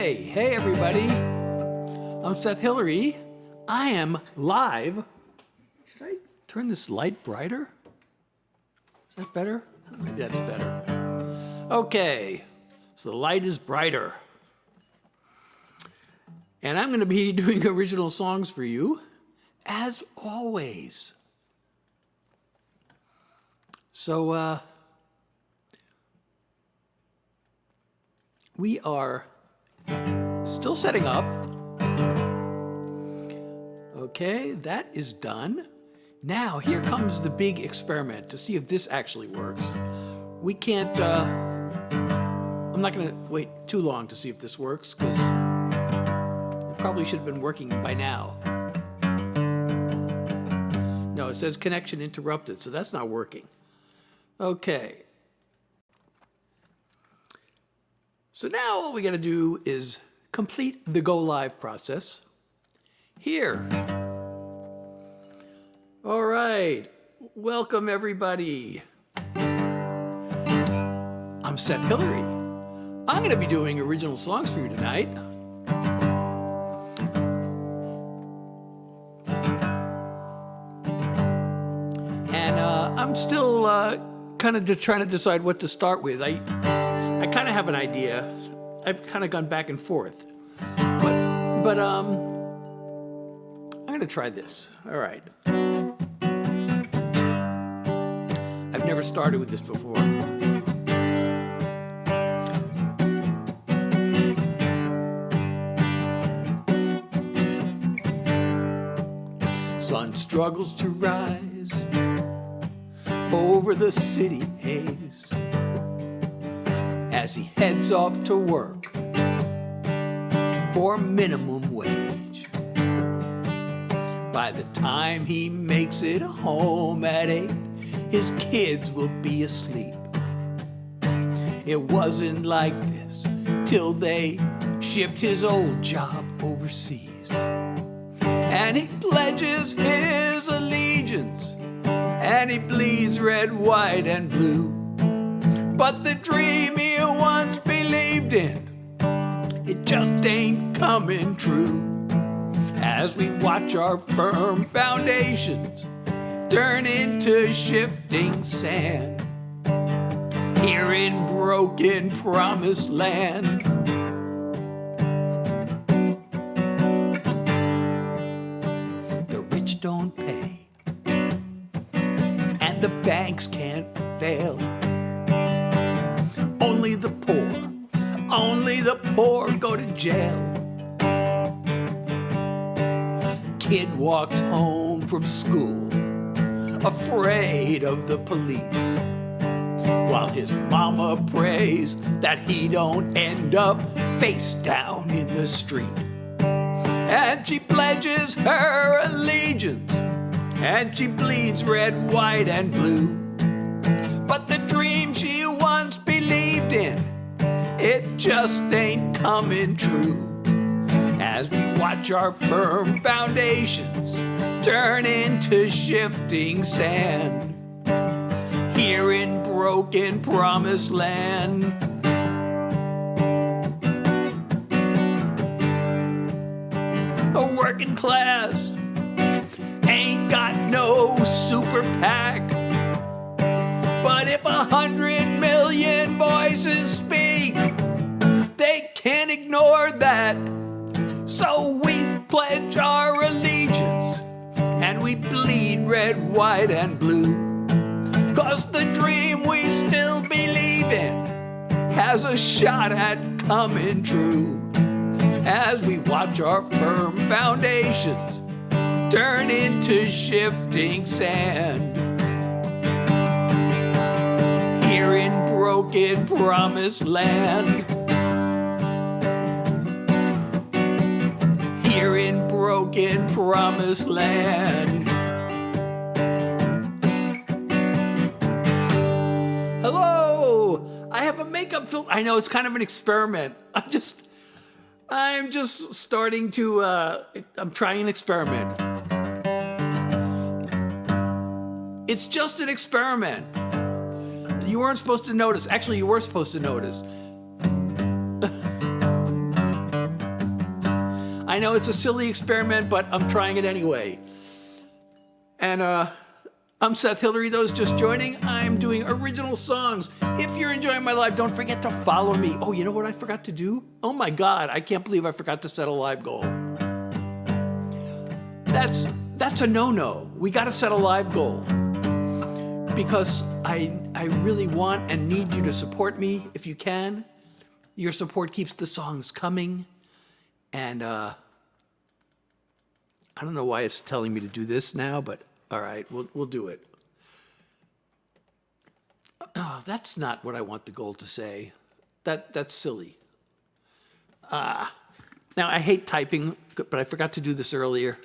Hey everybody, I'm Seth Hillary. I am live. Should I turn this light brighter? Is that better? Maybe that's better. Okay, so the light is brighter. And I'm going to be doing original songs for you, as always. So, we are still setting up. Okay, that is done. Now, here comes the big experiment to see if this actually works. We can't, I'm not gonna wait too long to see if this works, because it probably should have been working by now. No, it says connection interrupted, so that's not working. Okay. So now all we got to do is complete the go live process here. All right, welcome everybody. I'm Seth Hillary. I'm going to be doing original songs for you tonight. And I'm still kind of trying to decide what to start with. I kind of have an idea. I've kind of gone back and forth. But I'm going to try this. All right. I've never started with this before. Sun struggles to rise over the city haze as he heads off to work for minimum wage. By the time he makes it home at 8, his kids will be asleep. It wasn't like this till they shipped his old job overseas. And he pledges his allegiance, and he bleeds red, white, and blue. But the dream he once believed in, it just ain't coming true. As we watch our firm foundations turn into shifting sand here in broken promised land. The rich don't pay, and the banks can't fail. Only the poor go to jail. Kid walks home from school, afraid of the police, while his mama prays that he don't end up face down in the street. And she pledges her allegiance, and she bleeds red, white, and blue. But the dream she once believed in, it just ain't coming true. As we watch our firm foundations turn into shifting sand here in broken promised land. A working class ain't got no super PAC. But if 100 million voices speak, they can't ignore that. So we pledge our allegiance, and we bleed red, white, and blue. 'Cause the dream we still believe in has a shot at coming true. As we watch our firm foundations turn into shifting sand here in broken promised land. Here in broken promised land. Hello! I have a makeup filter. I know it's kind of an experiment. I'm just starting to, I'm trying an experiment. It's just an experiment. You weren't supposed to notice. Actually, you were supposed to notice. I know it's a silly experiment, but I'm trying it anyway. And I'm Seth Hillary. Those just joining, I'm doing original songs. If you're enjoying my live, don't forget to follow me. Oh, you know what I forgot to do? Oh my God, I can't believe I forgot to set a live goal. That's a no-no. We got to set a live goal. Because I really want and need you to support me if you can. Your support keeps the songs coming. And I don't know why it's telling me to do this now, but all right, we'll do it. Oh, that's not what I want the goal to say. That's silly. Now, I hate typing, but I forgot to do this earlier.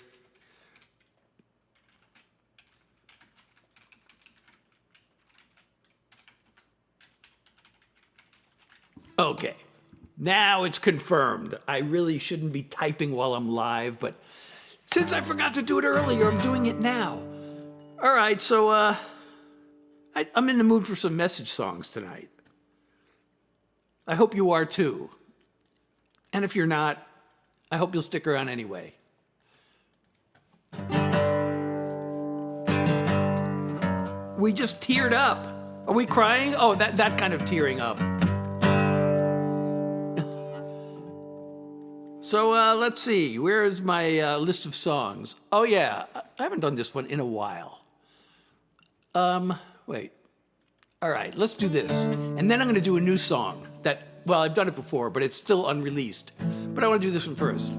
Okay, now it's confirmed. I really shouldn't be typing while I'm live, but since I forgot to do it earlier, I'm doing it now. All right, so I'm in the mood for some message songs tonight. I hope you are too. And if you're not, I hope you'll stick around anyway. We just teared up. Are we crying? Oh, that kind of tearing up. So let's see, where is my list of songs? Oh yeah, I haven't done this one in a while. Wait. All right, let's do this. And then I'm gonna do a new song that, well, I've done it before, but it's still unreleased. But I wanna do this one first.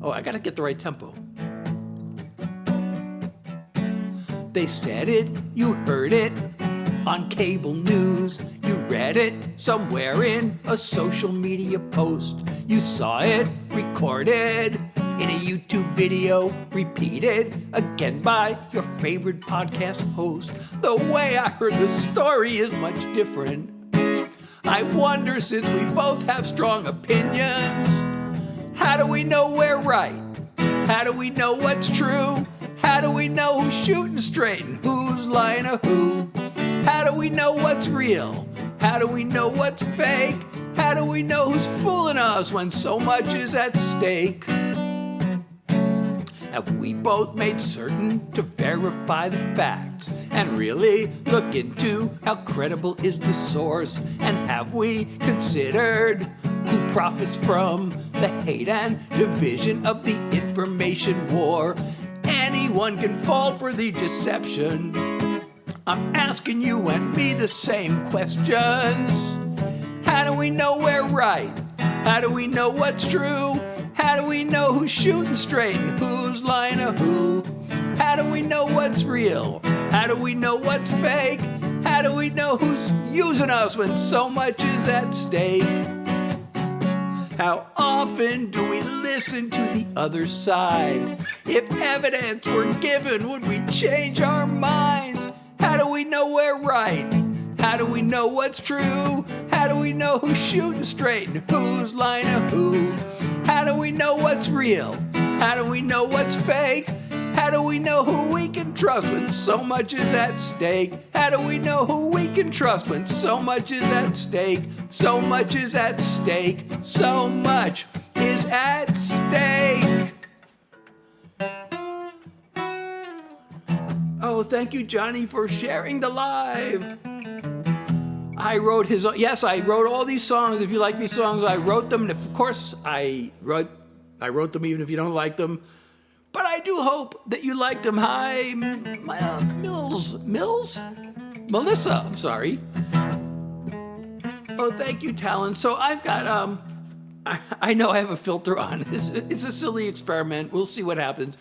Oh, I gotta get the right tempo. They said it, you heard it on cable news. You read it somewhere in a social media post. You saw it recorded in a YouTube video, repeated again by your favorite podcast host. The way I heard the story is much different. I wonder, since we both have strong opinions, how do we know we're right? How do we know what's true? How do we know who's shooting straight and who's lying to who? How do we know what's real? How do we know what's fake? How do we know who's fooling us when so much is at stake? Have we both made certain to verify the facts and really look into how credible is the source? And have we considered who profits from the hate and division of the information war? Anyone can fall for the deception. I'm asking you and me the same questions. How do we know we're right? How do we know what's true? How do we know who's shooting straight and who's lying to who? How do we know what's real? How do we know what's fake? How do we know who's using us when so much is at stake? How often do we listen to the other side? If evidence were given, would we change our minds? How do we know we're right? How do we know what's true? How do we know who's shooting straight and who's lying to who? How do we know what's real? How do we know what's fake? How do we know who we can trust when so much is at stake? How do we know who we can trust when so much is at stake? So much is at stake. So much is at stake. Oh, thank you, Johnny, for sharing the live. I wrote his own. Yes, I wrote all these songs. If you like these songs, I wrote them. And of course, I wrote them even if you don't like them. But I do hope that you like them. Hi, Mills? Melissa, I'm sorry. Oh, thank you, Talon. So I've got, I know I have a filter on. It's a silly experiment. We'll see what happens.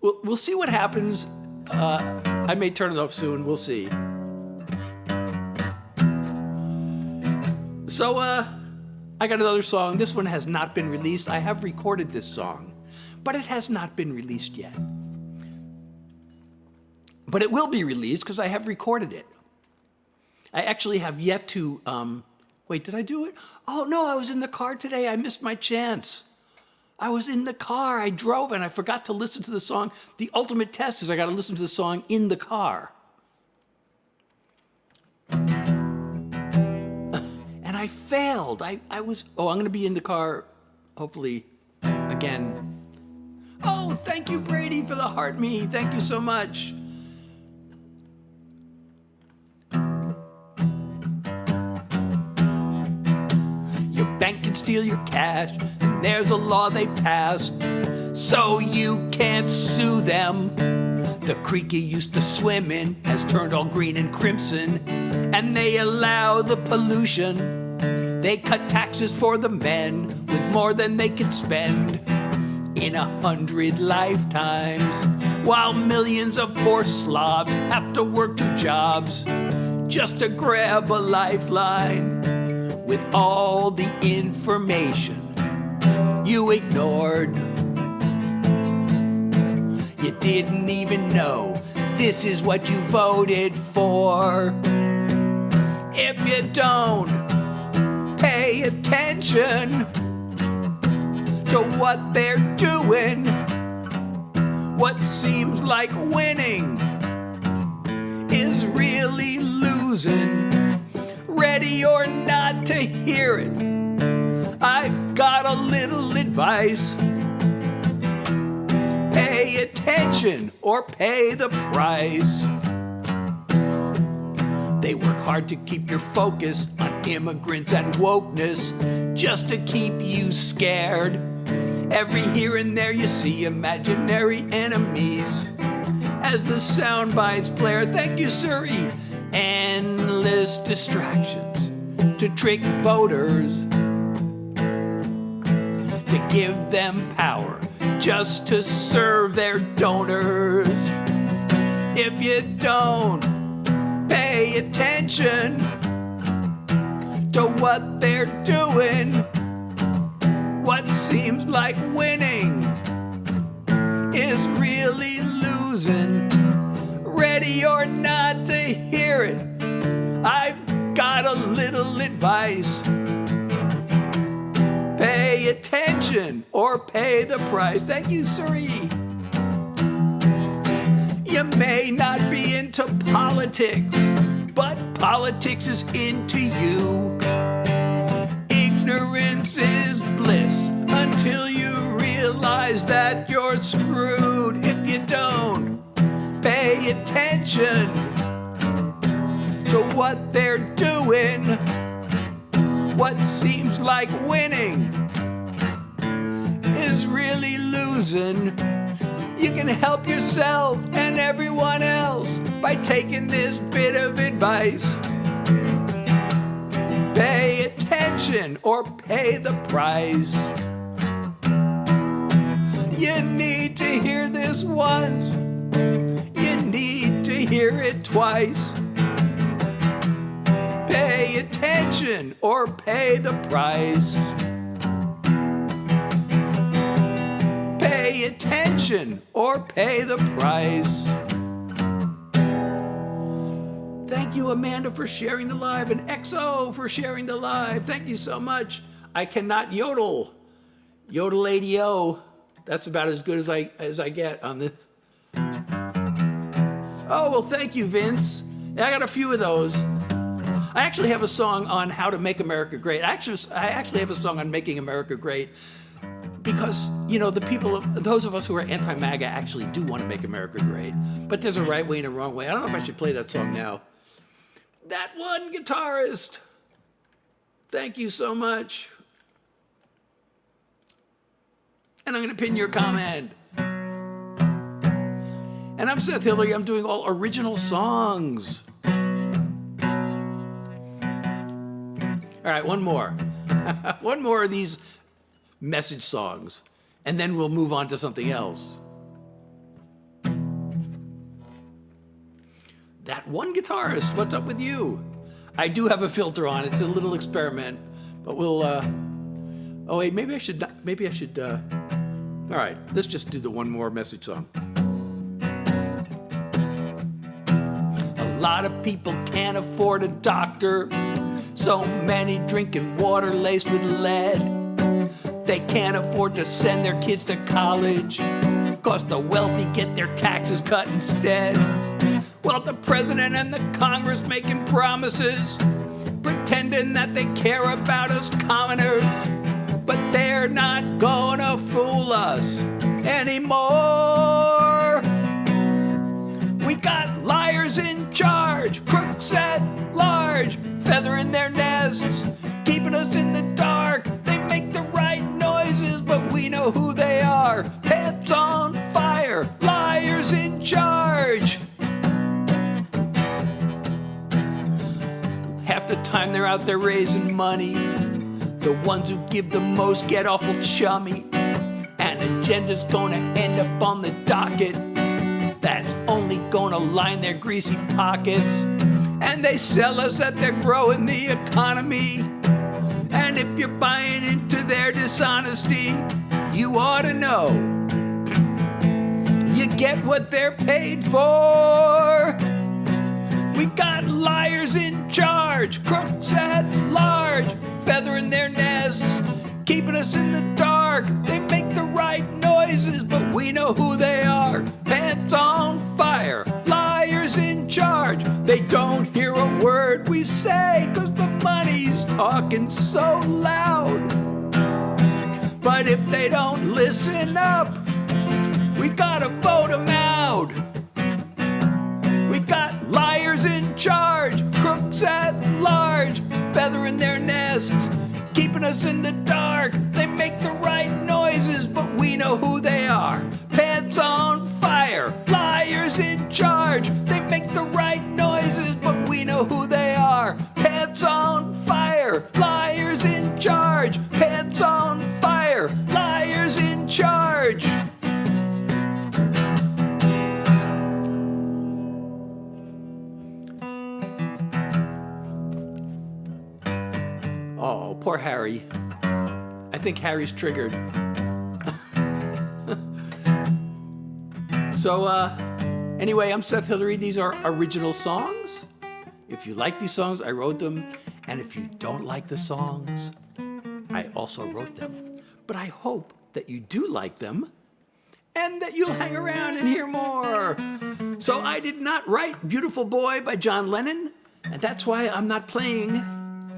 We'll see what happens. I may turn it off soon. We'll see. So, I got another song. This one has not been released. I have recorded this song, but it has not been released yet. But it will be released because I have recorded it. I actually have yet to, wait, did I do it? Oh no, I was in the car today. I missed my chance. I was in the car. I drove and I forgot to listen to the song. The ultimate test is I got to listen to the song in the car. I failed. I was, I'm going to be in the car, hopefully, again. Oh, thank you, Brady, for the heart me. Thank you so much. Your bank can steal your cash, and there's a law they passed, so you can't sue them. The creek you used to swim in has turned all green and crimson, and they allow the pollution. They cut taxes for the men with more than they can spend in 100 lifetimes, while millions of poor slobs have to work 2 jobs just to grab a lifeline with all the information you ignored. You didn't even know this is what you voted for. If you don't pay attention to what they're doing, what seems like winning is really losing. Ready or not to hear it, I've got a little advice. Pay attention or pay the price. They work hard to keep your focus on immigrants and wokeness, just to keep you scared. Every here and there you see imaginary enemies as the sound bites flare. Thank you, Suri. Endless distractions to trick voters, to give them power just to serve their donors. If you don't pay attention to what they're doing, what seems like winning is really losing. Ready or not to hear it, I've got a little advice. Pay attention or pay the price. Thank you, Suri. You may not be into politics, but politics is into you. Ignorance is bliss until you realize that you're screwed if you don't pay attention to what they're doing. What seems like winning is really losing. You can help yourself and everyone else by taking this bit of advice. Pay attention or pay the price. You need to hear this once. You need to hear it twice. Pay attention or pay the price. Pay attention or pay the price. Thank you, Amanda, for sharing the live, and XO for sharing the live. Thank you so much. I cannot yodel. Yodel ADO. That's about as good as I get on this. Oh, well, thank you, Vince. I got a few of those. I actually have a song on how to make America great. I actually have a song on making America great because, you know, those of us who are anti-MAGA actually do want to make America great. But there's a right way and a wrong way. I don't know if I should play that song now. That one guitarist. Thank you so much. And I'm going to pin your comment. And I'm Seth Hillary. I'm doing all original songs. All right, one more. One more of these message songs, and then we'll move on to something else. That one guitarist, what's up with you? I do have a filter on. It's a little experiment, but we'll, oh wait, maybe I should, all right, let's just do the one more message song. A lot of people can't afford a doctor. So many drinking water laced with lead. They can't afford to send their kids to college, 'cause the wealthy get their taxes cut instead. Well, the president and the Congress making promises, pretend pretending that they care about us commoners, but they're not gonna fool us anymore. We got liars in charge, crooks at large, feathering their nests, keeping us in the dark. They make the right noises, but we know who they are. Pants on fire, liars in charge. Half the time they're out there raising money. The ones who give the most get awful chummy. An agenda's gonna end up on the docket that's only gonna line their greasy pockets. And they sell us that they're growing the economy. And if you're buying into their dishonesty, you ought to know you get what they're paid for. We got liars in charge, crooks at large, feathering their nests, keeping us in the dark. They make the right noises, but we know who they are. Pants on fire, liars in charge. They don't hear a word we say, 'cause the money's talking so loud. But if they don't listen up, we gotta vote them out. We got liars in charge, crooks at large, feathering their nests, keeping us in the dark. They make the right noises, but we know who they are. Pants on fire, liars in charge. They make the right noises, but we know who they are. Pants on fire, liars in charge. Pants on fire, liars in charge. Oh, poor Harry. I think Harry's triggered. So, anyway, I'm Seth Hillary. These are original songs. If you like these songs, I wrote them. And if you don't like the songs, I also wrote them. But I hope that you do like them and that you'll hang around and hear more. So I did not write Beautiful Boy by John Lennon, and that's why I'm not playing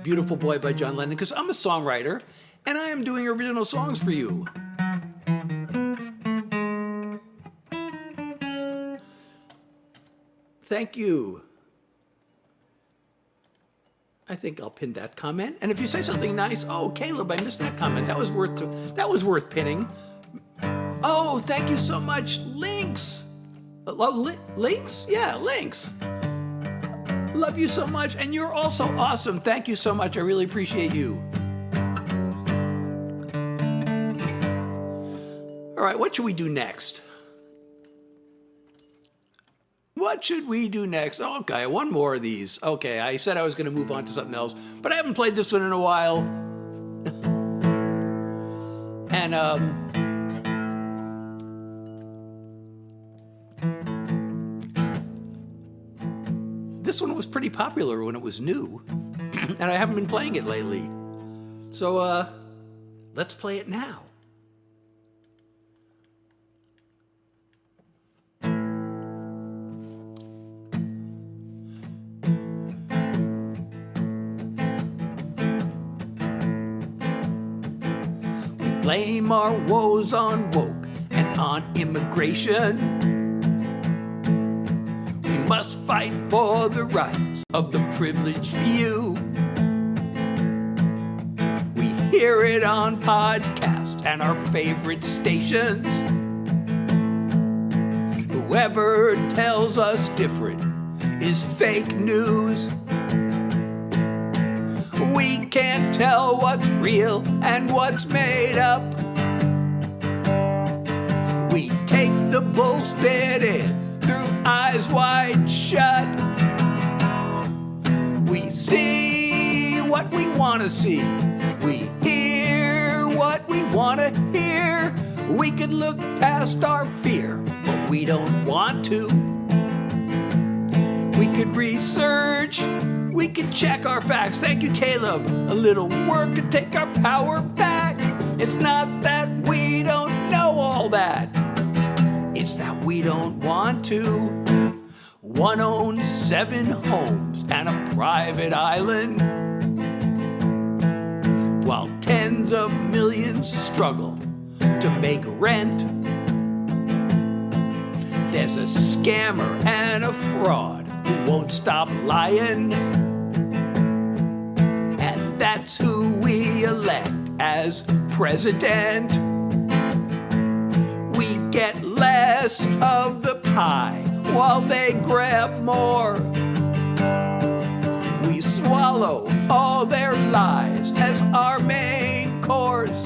Beautiful Boy by John Lennon, because I'm a songwriter and I am doing original songs for you. Thank you. I think I'll pin that comment. And if you say something nice, oh, Caleb, I missed that comment. That was worth pinning. Oh, thank you so much, Links. Links? Yeah, Links. Love you so much, and you're also awesome. Thank you so much. I really appreciate you. All right, what should we do next? What should we do next? Okay, one more of these. Okay, I said I was going to move on to something else, but I haven't played this one in a while. And, this one was pretty popular when it was new, and I haven't been playing it lately. So, let's play it now. Blame our woes on woke and on immigration. We must fight for the rights of the privileged few. We hear it on podcasts and our favorite stations. Whoever tells us different is fake news. We can't tell what's real and what's made up. We take the bull spit in through eyes wide shut. We see what we want to see. We hear what we want to hear. We could look past our fear, but we don't want to. We could research. We can check our facts. Thank you, Caleb. A little work to take our power back. It's not that we don't know all that. It's that we don't want to. One owns 7 homes and a private island. while tens of millions struggle to make rent. There's a scammer and a fraud who won't stop lying, and that's who we elect as president. We get less of the pie while they grab more. We swallow all their lies as our main course.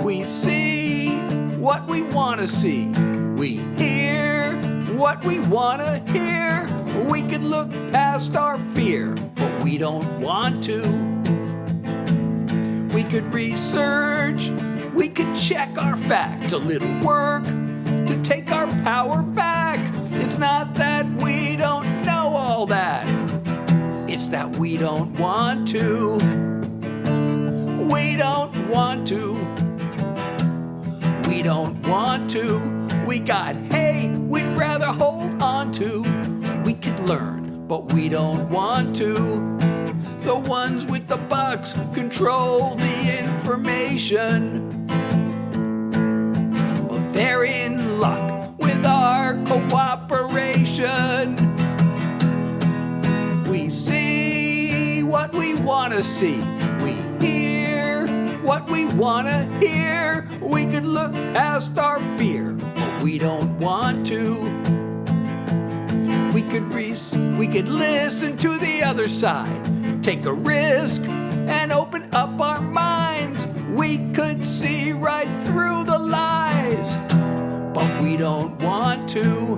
We see what we want to see. We hear what we want to hear. We could look past our fear, but we don't want to. We could research, we could check our facts, a little work to take our power back. It's not that we don't know all that, it's that we don't want to. We don't want to. We don't want to. We got hate we'd rather hold on to. We could learn, but we don't want to. The ones with the bucks control the information. Well, they're in luck with our cooperation. We see what we want to see. We hear what we want to hear. We could look past our fear, but we don't want to. We could listen to the other side, take a risk, and open up our minds. We could see right through the lies, but we don't want to.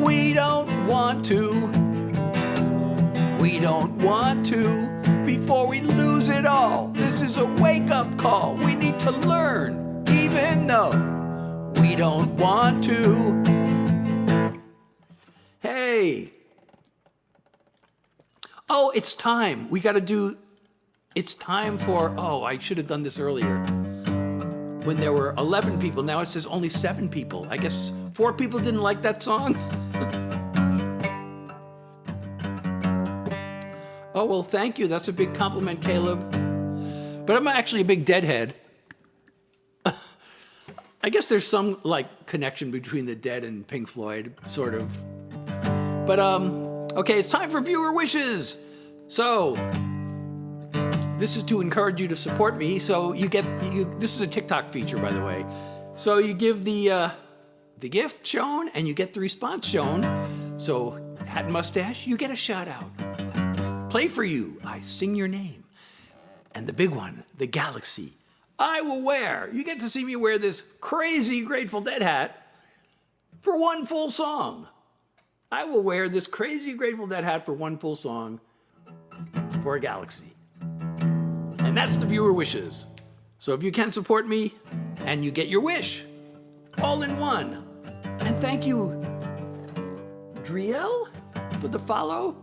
We don't want to. We don't want to. Before we lose it all, this is a wake-up call. We need to learn, even though we don't want to. Hey. Oh, it's time. It's time for, I should have done this earlier. When there were 11 people, now it says only 7 people. I guess 4 people didn't like that song. Oh, well, thank you. That's a big compliment, Caleb. But I'm actually a big Deadhead. I guess there's some, connection between the Dead and Pink Floyd, sort of. But, okay, it's time for viewer wishes. So, this is to encourage you to support me. So this is a TikTok feature, by the way. So you give the gift shown and you get the response shown. So, hat and mustache, you get a shout out. Play for you, I sing your name. And the big one, the galaxy, I will wear. You get to see me wear this crazy Grateful Dead hat for one full song. I will wear this crazy Grateful Dead hat for one full song for a galaxy. And that's the viewer wishes. So if you can support me and you get your wish, all in one. And thank you, Driel, for the follow.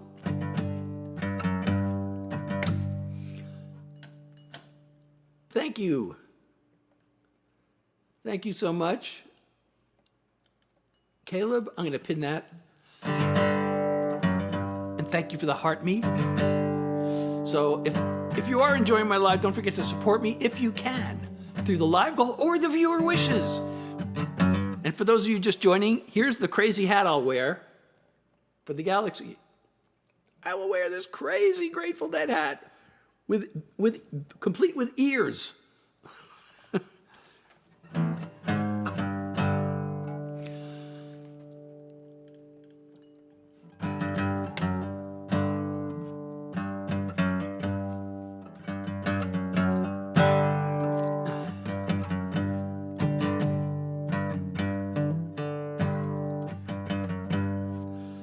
Thank you. Thank you so much. Caleb, I'm going to pin that. And thank you for the heart me. So if you are enjoying my live, don't forget to support me if you can through the live goal or the viewer wishes. And for those of you just joining, here's the crazy hat I'll wear for the galaxy. I will wear this crazy Grateful Dead hat complete with ears.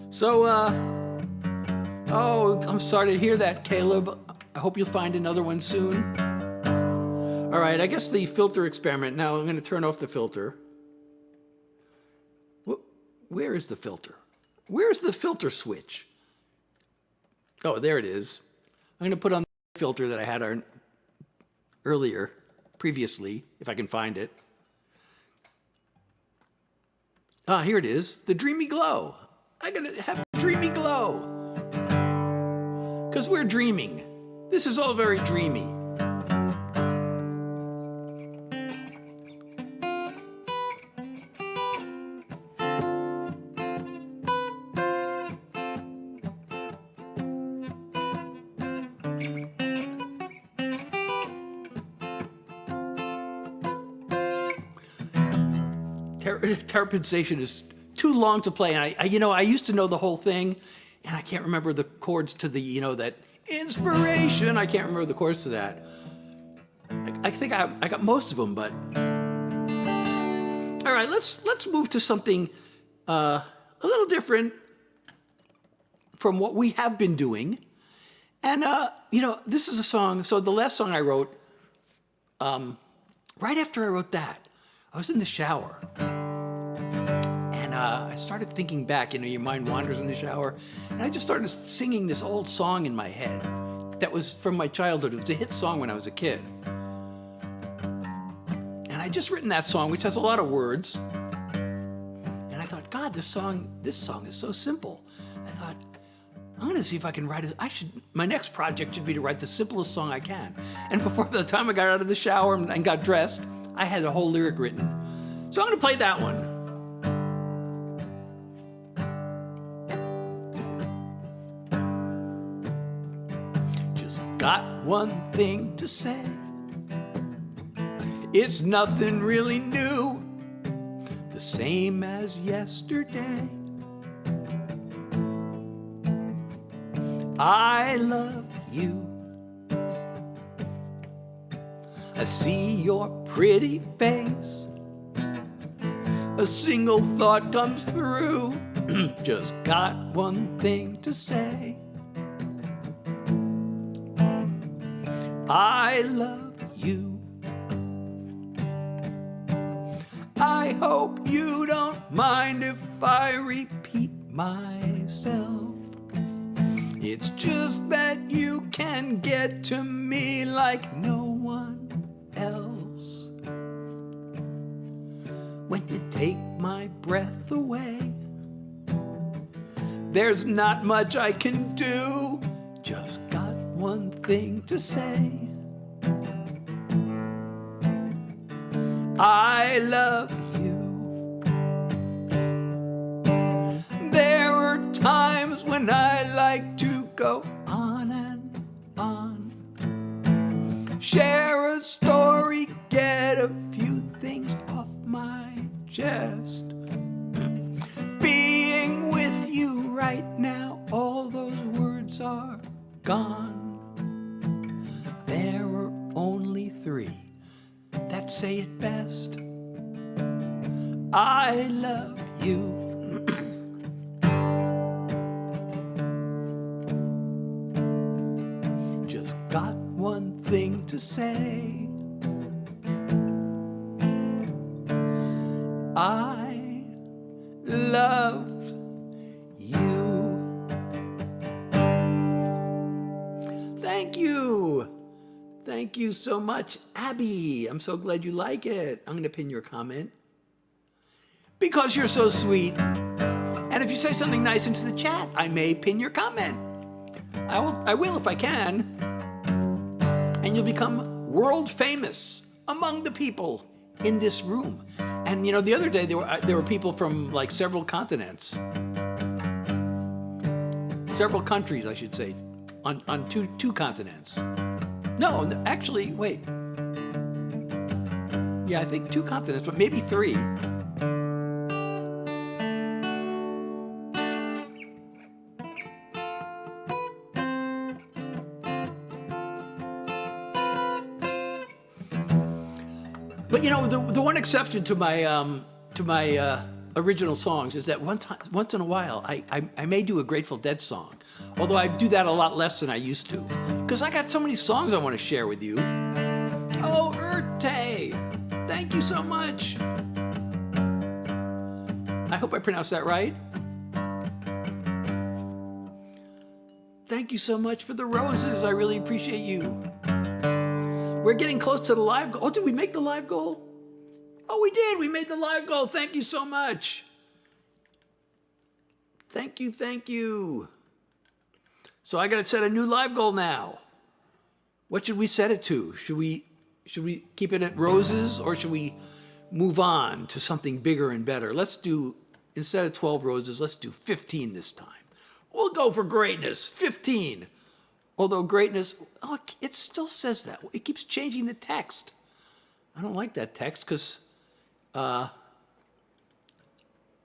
So, I'm sorry to hear that, Caleb. I hope you'll find another one soon. All right, I guess the filter experiment. Now I'm going to turn off the filter. Where is the filter? Where's the filter switch? Oh, there it is. I'm going to put on the filter that I had previously, if I can find it. Ah, here it is, the Dreamy Glow. I gotta have dreamy glow. Because we're dreaming. This is all very dreamy. Terrapin Station is too long to play, and I used to know the whole thing, and I can't remember the chords to the, that inspiration. I can't remember the chords to that. I think I got most of them, but all right. Let's move to something a little different from what we have been doing, and this is a song. So the last song I wrote, right after I wrote that, I was in the shower. I started thinking back, your mind wanders in the shower, and I just started singing this old song in my head that was from my childhood. It was a hit song when I was a kid. And I just written that song, which has a lot of words. And I thought, God, this song is so simple. I thought, I'm going to see if I can write it. My next project should be to write the simplest song I can. And by the time I got out of the shower and got dressed, I had the whole lyric written. So I'm going to play that one. Got one thing to say. It's nothing really new, the same as yesterday. I love you. I see your pretty face. A single thought comes through. Just got one thing to say. I love you. I hope you don't mind if I repeat myself. It's just that you can get to me like no one else. When you take my breath away, there's not much I can do. Just got one thing to say. I love you. There are times when I like to go on and on. Share a story, get a few things off my chest. Being with you right now, all those words are gone. There are only three that say it best. I love you. Just got one thing to say. I love you. Thank you. Thank you so much, Abby. I'm so glad you like it. I'm going to pin your comment. Because you're so sweet. And if you say something nice into the chat, I may pin your comment. I will if I can. And you'll become world famous among the people in this room. And the other day there were people from like several continents. Several countries, I should say, on two continents. No, actually, wait. Yeah, I think 2 continents, but maybe 3. But the one exception to my original songs is that once in a while I may do a Grateful Dead song, although I do that a lot less than I used to, because I got so many songs I want to share with you. Oh, Urte, thank you so much. I hope I pronounced that right. Thank you so much for the roses. I really appreciate you. We're getting close to the live goal. Oh, did we make the live goal? Oh, we did. We made the live goal. Thank you so much. Thank you. So I got to set a new live goal now. What should we set it to? Should we keep it at roses, or should we move on to something bigger and better? Let's do, instead of 12 roses, let's do 15 this time. We'll go for greatness, 15. Although greatness, oh, it still says that. It keeps changing the text. I don't like that text because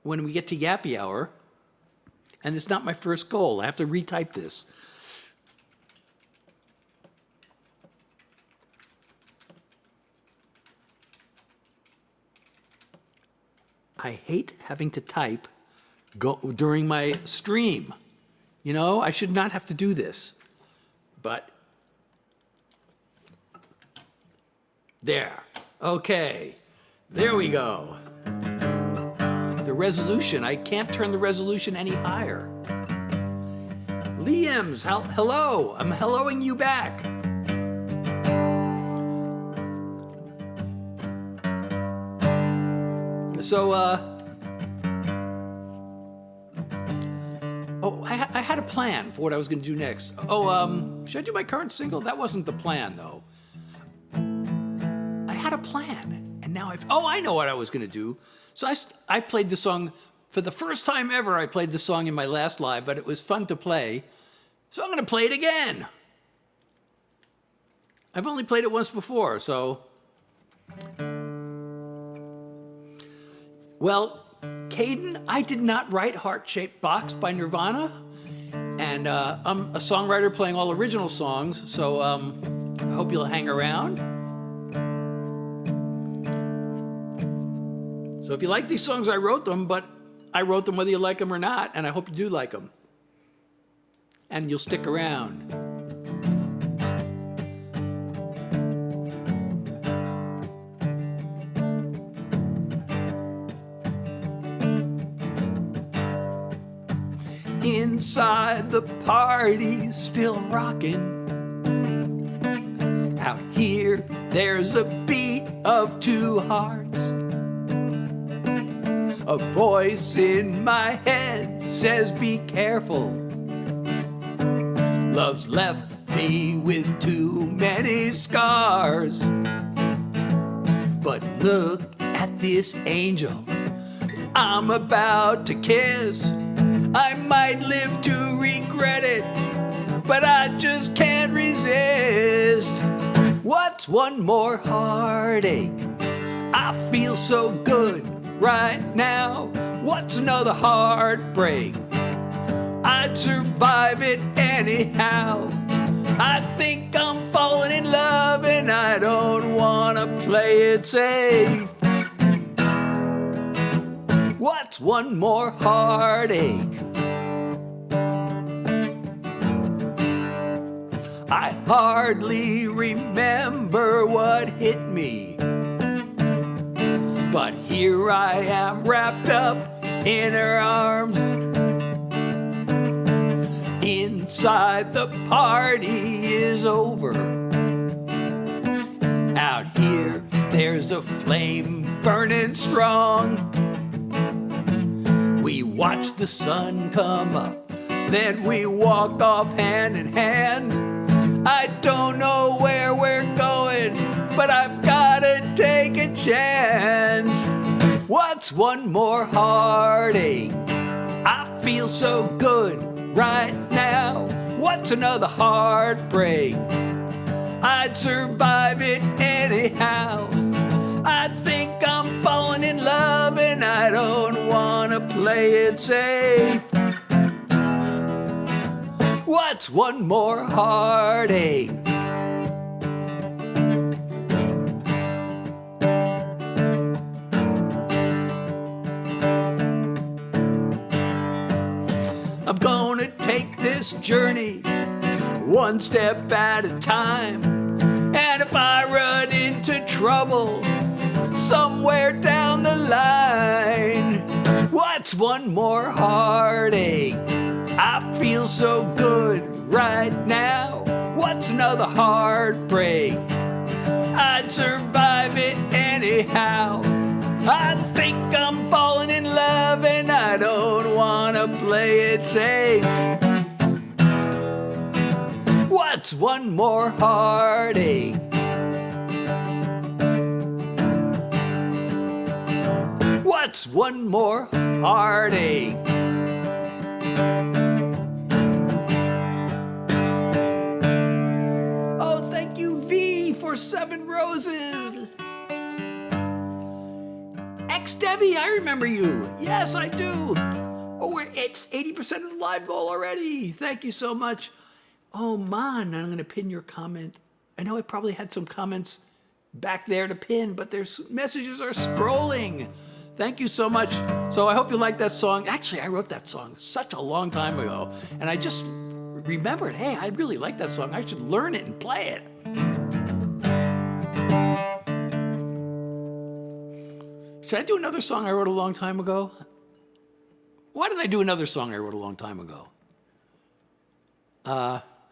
when we get to Yappy Hour, and it's not my first goal, I have to retype this. I hate having to type during my stream. You know, I should not have to do this. But there. Okay. There we go. The resolution. I can't turn the resolution any higher. Liam's, hello. I'm helloing you back. So, I had a plan for what I was going to do next. Should I do my current single? That wasn't the plan, though. I had a plan, and now I know what I was going to do. So I played the song, for the first time ever, I played the song in my last live, but it was fun to play. So I'm going to play it again. I've only played it once before, so... Well, Caden, I did not write Heart-Shaped Box by Nirvana, and I'm a songwriter playing all original songs, so I hope you'll hang around. So if you like these songs, I wrote them, but I wrote them whether you like them or not, and I hope you do like them. And you'll stick around. Inside the party, still rocking. Out here, there's a beat of two hearts. A voice in my head says, be careful. Love's left me with too many scars. But look at this angel I'm about to kiss. I might live to regret it, but I just can't resist. What's one more heartache? I feel so good right now. What's another heartbreak? I'd survive it anyhow. I think I'm falling in love and I don't wanna play it safe. What's one more heartache? I hardly remember what hit me, but here I am wrapped up in her arms. Inside the party is over. Out here there's a flame burning strong. We watch the sun come up, then we walk off hand in hand. I don't know where we're going, but I've gotta take a chance. What's one more heartache? I feel so good right now. What's another heartbreak? I'd survive it anyhow. I think I'm falling in love and I don't wanna play it safe. What's one more heartache? I'm gonna take this journey one step at a time. And if I run into trouble somewhere down the line, what's one more heartache? I feel so good right now. What's another heartbreak? I'd survive it anyhow. I think I'm falling in love and I don't wanna play it safe. What's What's one more heartache? What's one more heartache? Oh, thank you, V, for 7 roses. Debbie, I remember you. Yes, I do. Oh, it's 80% of the live goal already. Thank you so much. Oh, man, I'm going to pin your comment. I know I probably had some comments back there to pin, but their messages are scrolling. Thank you so much. So I hope you like that song. Actually, I wrote that song such a long time ago, and I just remembered, hey, I really like that song. I should learn it and play it. Should I do another song I wrote a long time ago? Why did I do another song I wrote a long time ago?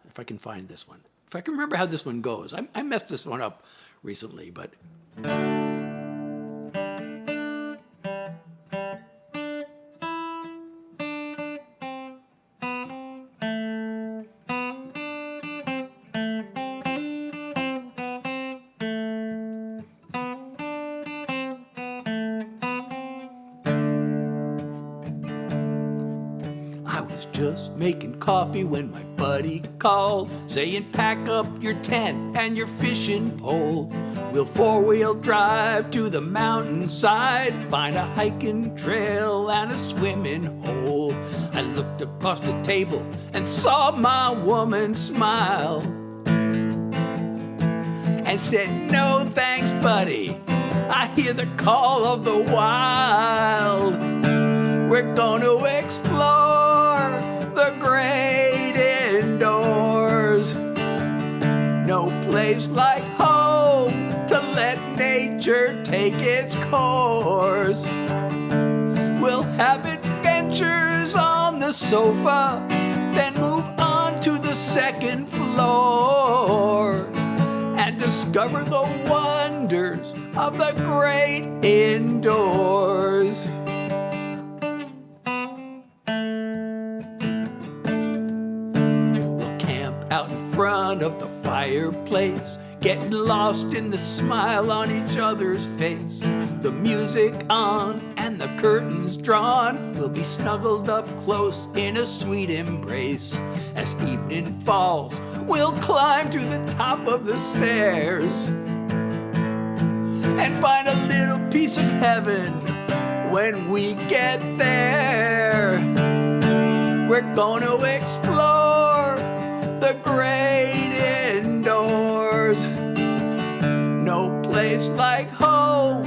If I can find this one. If I can remember how this one goes. I messed this one up recently, but... Just making coffee when my buddy called, saying pack up your tent and your fishing pole. We'll 4-wheel drive to the mountainside, find a hiking trail and a swimming hole. I looked across the table and saw my woman smile and said, no thanks, buddy, I hear the call of the wild. We're gonna explore the great indoors. No place like home to let nature take its course. We'll have adventures on the sofa, then move on to the second floor and discover the wonders of the great indoors. Out in front of the fireplace, getting lost in the smile on each other's face. The music on and the curtains drawn, we'll be snuggled up close in a sweet embrace. As evening falls, we'll climb to the top of the stairs and find a little piece of heaven when we get there. We're gonna explore the great indoors. No place like home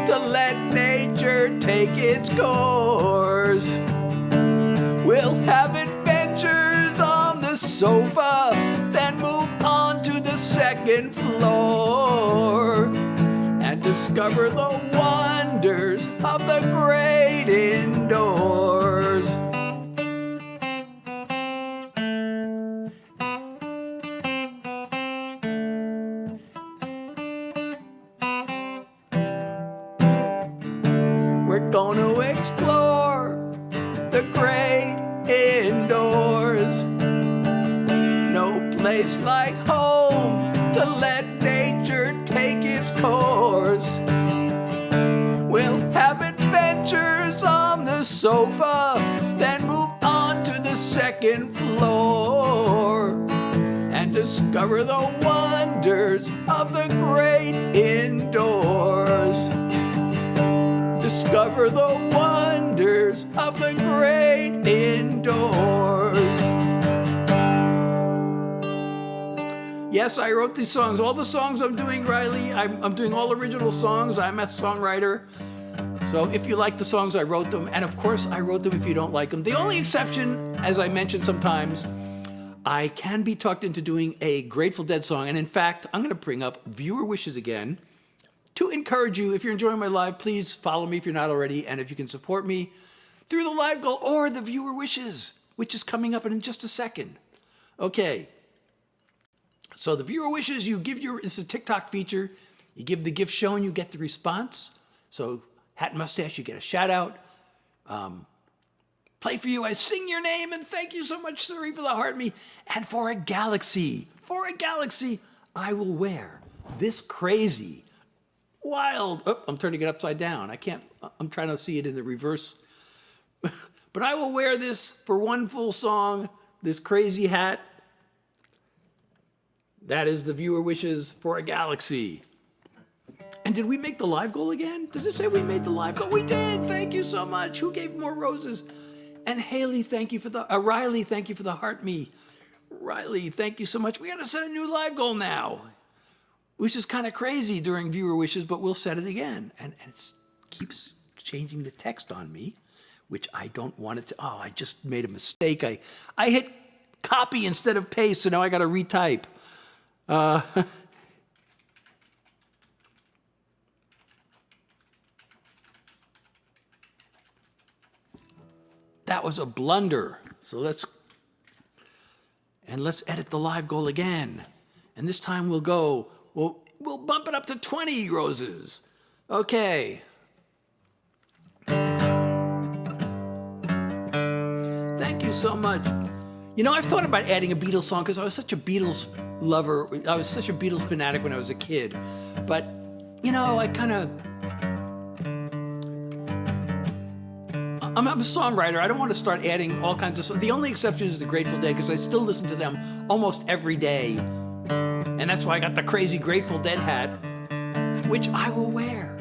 to let nature take its course. We'll have adventures on the sofa, then move on to the second floor and discover the wonders of the great indoors. We're gonna explore the great indoors. No place like home to let nature take its course. We'll have adventures on the sofa, then move on to the second floor and discover the wonders of the great indoors. Discover the wonders of the great indoors. Yes, I wrote these songs. All the songs I'm doing, Riley, I'm doing all original songs. I'm a songwriter. So if you like the songs, I wrote them. And of course, I wrote them if you don't like them. The only exception, as I mentioned sometimes, I can be talked into doing a Grateful Dead song. And in fact, I'm going to bring up viewer wishes again to encourage you. If you're enjoying my live, please follow me if you're not already. And if you can support me through the live goal or the viewer wishes, which is coming up in just a second. Okay. So the viewer wishes, it's a TikTok feature. You give the gift show and you get the response. So Hat and Mustache, you get a shout out. Play for you, I sing your name, and thank you so much, Suri, for the heart me. And for a galaxy For a galaxy, I will wear this crazy, wild, I'm turning it upside down. I'm trying to see it in the reverse. But I will wear this for one full song, this crazy hat. That is the viewer wishes for a galaxy. And did we make the live goal again? Does it say we made the live goal? We did. Thank you so much. Who gave more roses? And Haley, thank you for the, Riley, thank you for the heart me. Riley, thank you so much. We got to set a new live goal now, which is kind of crazy during viewer wishes, but we'll set it again. And it keeps changing the text on me, which I don't want it to. Oh, I just made a mistake. I hit copy instead of paste, so now I got to retype. That was a blunder. So let's edit the live goal again. And this time we'll bump it up to 20 roses. Okay. Thank you so much. You know, I've thought about adding a Beatles song because I was such a Beatles lover. I was such a Beatles fanatic when I was a kid. But, you know, I'm a songwriter. I don't want to start adding all kinds of songs. The only exception is the Grateful Dead because I still listen to them almost every day. And that's why I got the crazy Grateful Dead hat, which I will wear,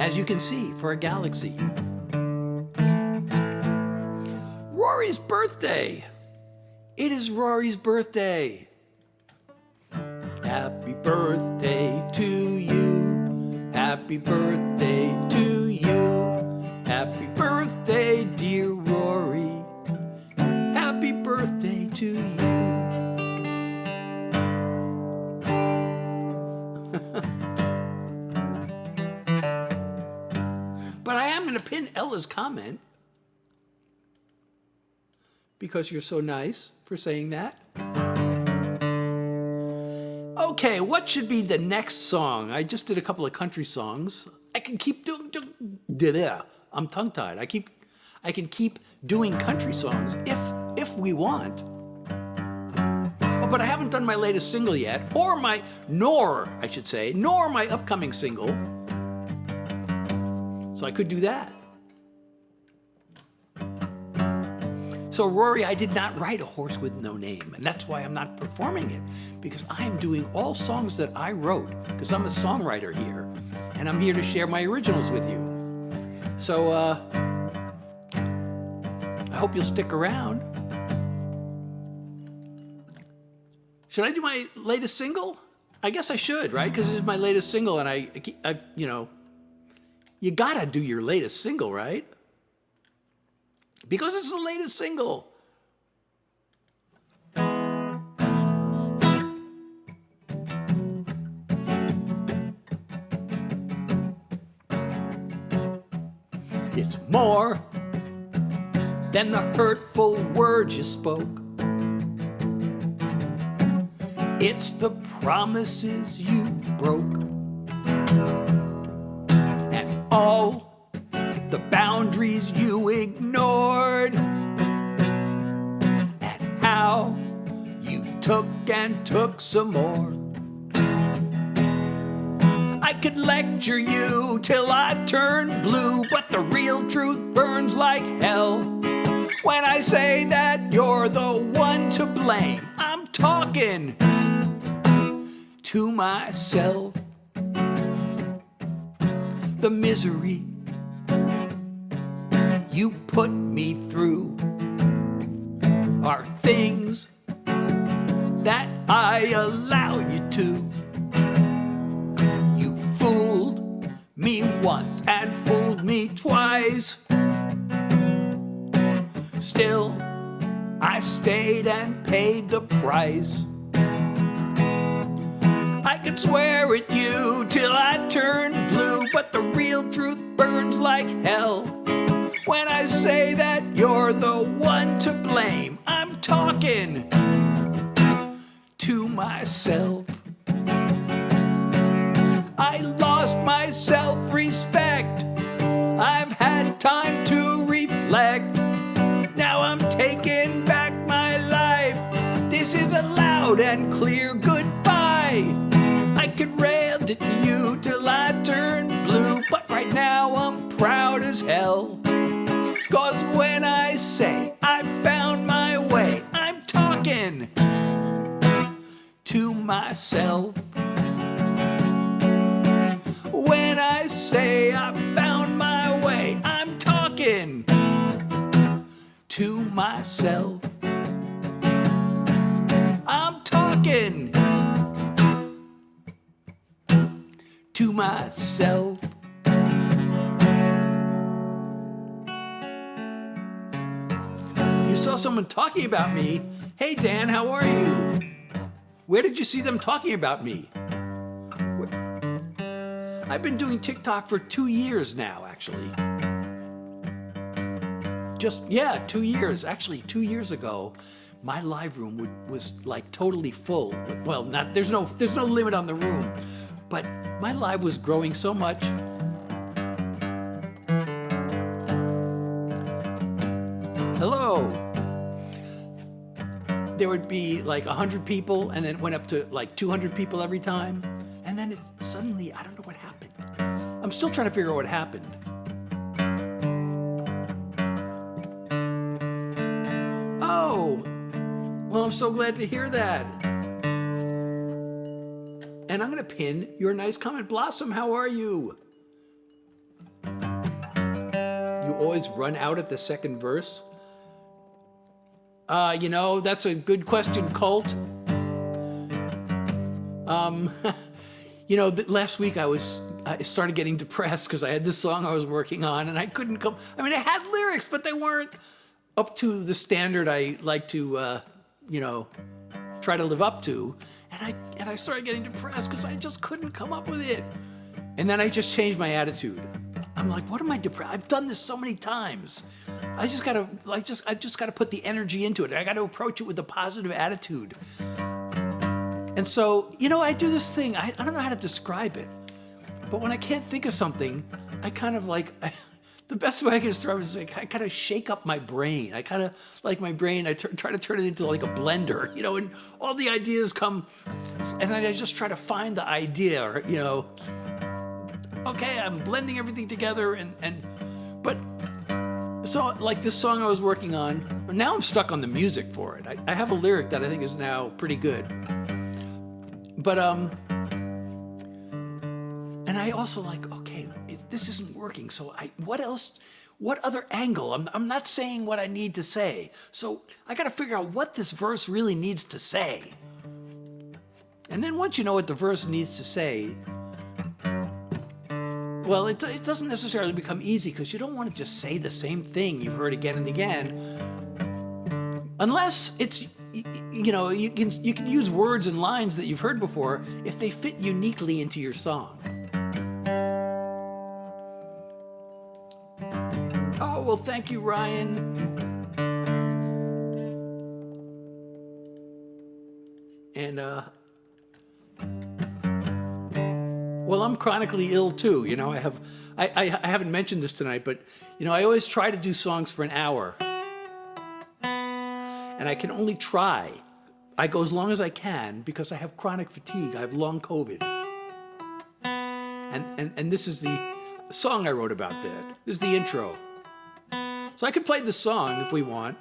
as you can see, for a galaxy. Rory's birthday. It is Rory's birthday. Happy birthday to you. Happy birthday to you. Happy birthday, dear Rory. Happy birthday to you. But I am going to pin Ella's comment because you're so nice for saying that. Okay, what should be the next song? I just did a couple of country songs. I can keep doing. I'm tongue-tied. I can keep doing country songs if we want. Oh, but I haven't done my latest single yet, nor my upcoming single. So I could do that. So Rory, I did not write A Horse with No Name, and that's why I'm not performing it, because I am doing all songs that I wrote, because I'm a songwriter here, and I'm here to share my originals with you. So, I hope you'll stick around. Should I do my latest single? I guess I should, right? Because this is my latest single, and I've, you gotta do your latest single, right? Because it's the latest single. It's more than the hurtful words you spoke. It's the promises you broke. And all the boundaries you ignored. And how you took and took some more. I could lecture you till I turn blue, but the real truth burns like hell. When I say that you're the one to blame, I'm talking to myself. The misery you put me through are things that I allow you to. You fooled me once and fooled me twice. Still, I stayed and paid the price. I could swear at you till I turned blue, but the real truth burns like hell. When I say that you're the one to blame, I'm talking to myself. I lost my self-respect. I've had time to reflect. Now I'm taking back my life. This is a loud loud and clear goodbye. I could rant at you till I turn blue, but right now I'm proud as hell. 'Cause when I say I found my way, I'm talking to myself. When I say I found my way, I'm talking to myself. I'm talking to myself. You saw someone talking about me. Hey Dan, how are you? Where did you see them talking about me? I've been doing TikTok for 2 years now, actually. 2 years. Actually, 2 years ago, my live room was like totally full. Well, there's no limit on the room, but my live was growing so much. Hello. There would be like 100 people, and then it went up to like 200 people every time. And then suddenly, I don't know what happened. I'm still trying to figure out what happened. Oh, well, I'm so glad to hear that. And I'm going to pin your nice comment. Blossom, how are you? You always run out at the second verse? That's a good question, Colt. Last week I started getting depressed because I had this song I was working on and I couldn't come. I mean, I had lyrics, but they weren't up to the standard I like to, try to live up to. And I started getting depressed because I just couldn't come up with it. And then I just changed my attitude. I'm like, what am I depressed? I've done this so many times. I just gotta put the energy into it. I gotta approach it with a positive attitude. And so, I do this thing. I don't know how to describe it, but when I can't think of something, I kind of the best way I can describe it is I kind of shake up my brain. I kind of I try to turn it into like a blender, and all the ideas come, and I just try to find the idea, okay, I'm blending everything together, but so like this song I was working on, now I'm stuck on the music for it. I have a lyric that I think is now pretty good. But, and I also okay, this isn't working, so what other angle? I'm not saying what I need to say, so I gotta figure out what this verse really needs to say. And then once you know what the verse needs to say, well, it doesn't necessarily become easy because you don't want to just say the same thing you've heard again and again, unless it's, you can use words and lines that you've heard before if they fit uniquely into your song. Oh, well, thank you, Ryan. And, well, I'm chronically ill too. I haven't mentioned this tonight, but, I always try to do songs for an hour. And I can only try. I go as long as I can because I have chronic fatigue. I have long COVID. And this is the song I wrote about that. This is the intro. So I could play the song if we want.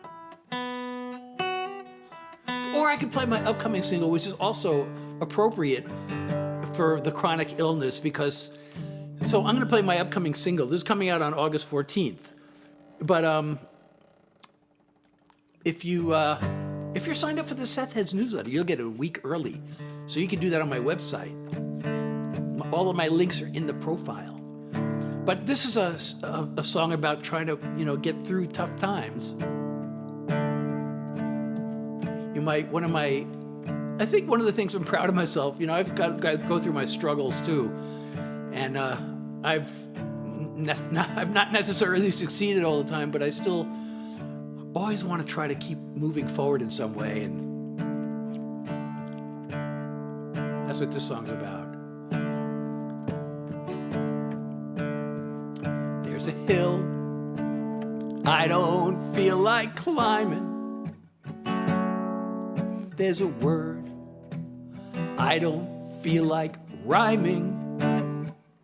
Or I could play my upcoming single, which is also appropriate for the chronic illness because... So I'm going to play my upcoming single. This is coming out on August 14th. But, if you're signed up for the Seth Heads newsletter, you'll get it a week early. So you can do that on my website. All of my links are in the profile. But this is a song about trying to, get through tough times. I think one of the things I'm proud of myself, I've got to go through my struggles too. And I've not necessarily succeeded all the time, but I still always want to try to keep moving forward in some way, and that's what this song's about. There's a hill I don't feel like climbing. There's a word I don't feel like rhyming.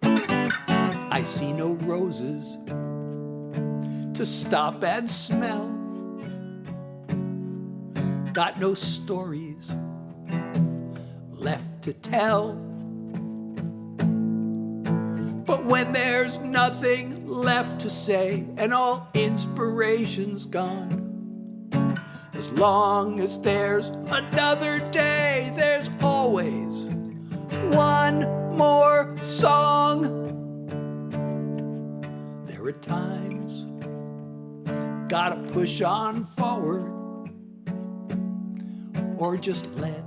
I see no roses to stop and smell. Got no stories left to tell. But when there's nothing left to say and all inspiration's gone, as long as there's another day, there's always one more song. There are times gotta push on forward, or just let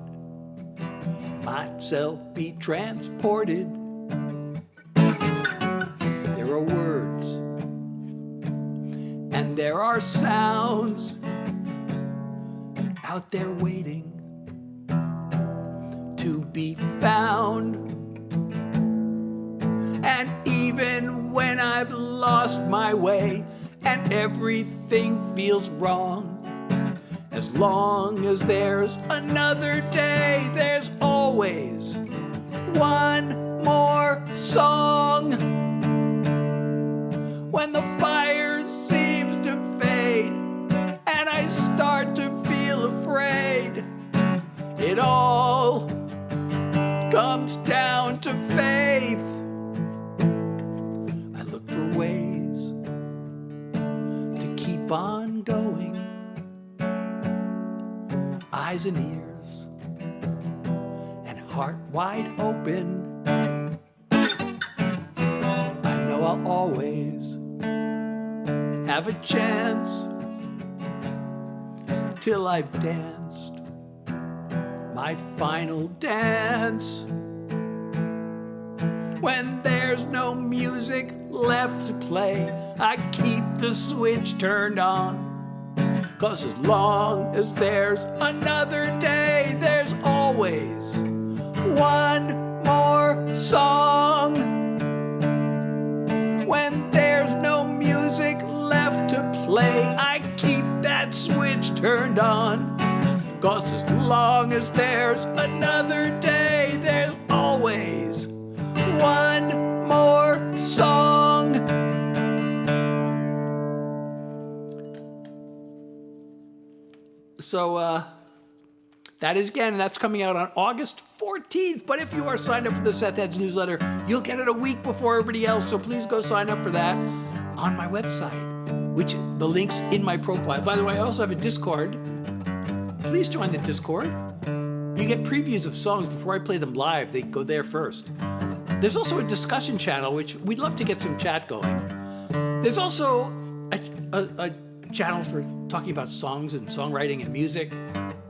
myself be transported. There are words and there are sounds out there waiting to be found. And even when I've lost my way and everything feels wrong, as long as there's another day, there's always one more song. When the fire seems to fade and I start to feel afraid, it all comes down to faith. I look for ways to keep on going, eyes and ears and heart wide open. I know I'll always have a chance till I've danced my final dance. When there's no music left to play, I keep the switch turned on. 'Cause as long as there's another day, there's always one more song. When there's no music left to play, I keep that switch turned on. 'Cause as long as there's another day, there's always one more song. So that is, again, that's coming out on August 14th. But if you are signed up for the Seth Hedges newsletter, you'll get it a week before everybody else. So please go sign up for that on my website, which the link's in my profile. By the way, I also have a Discord. Please join the Discord. You get previews of songs before I play them live. They go there first. There's also a discussion channel, which we'd love to get some chat going. There's also a channel for talking about songs and songwriting and music.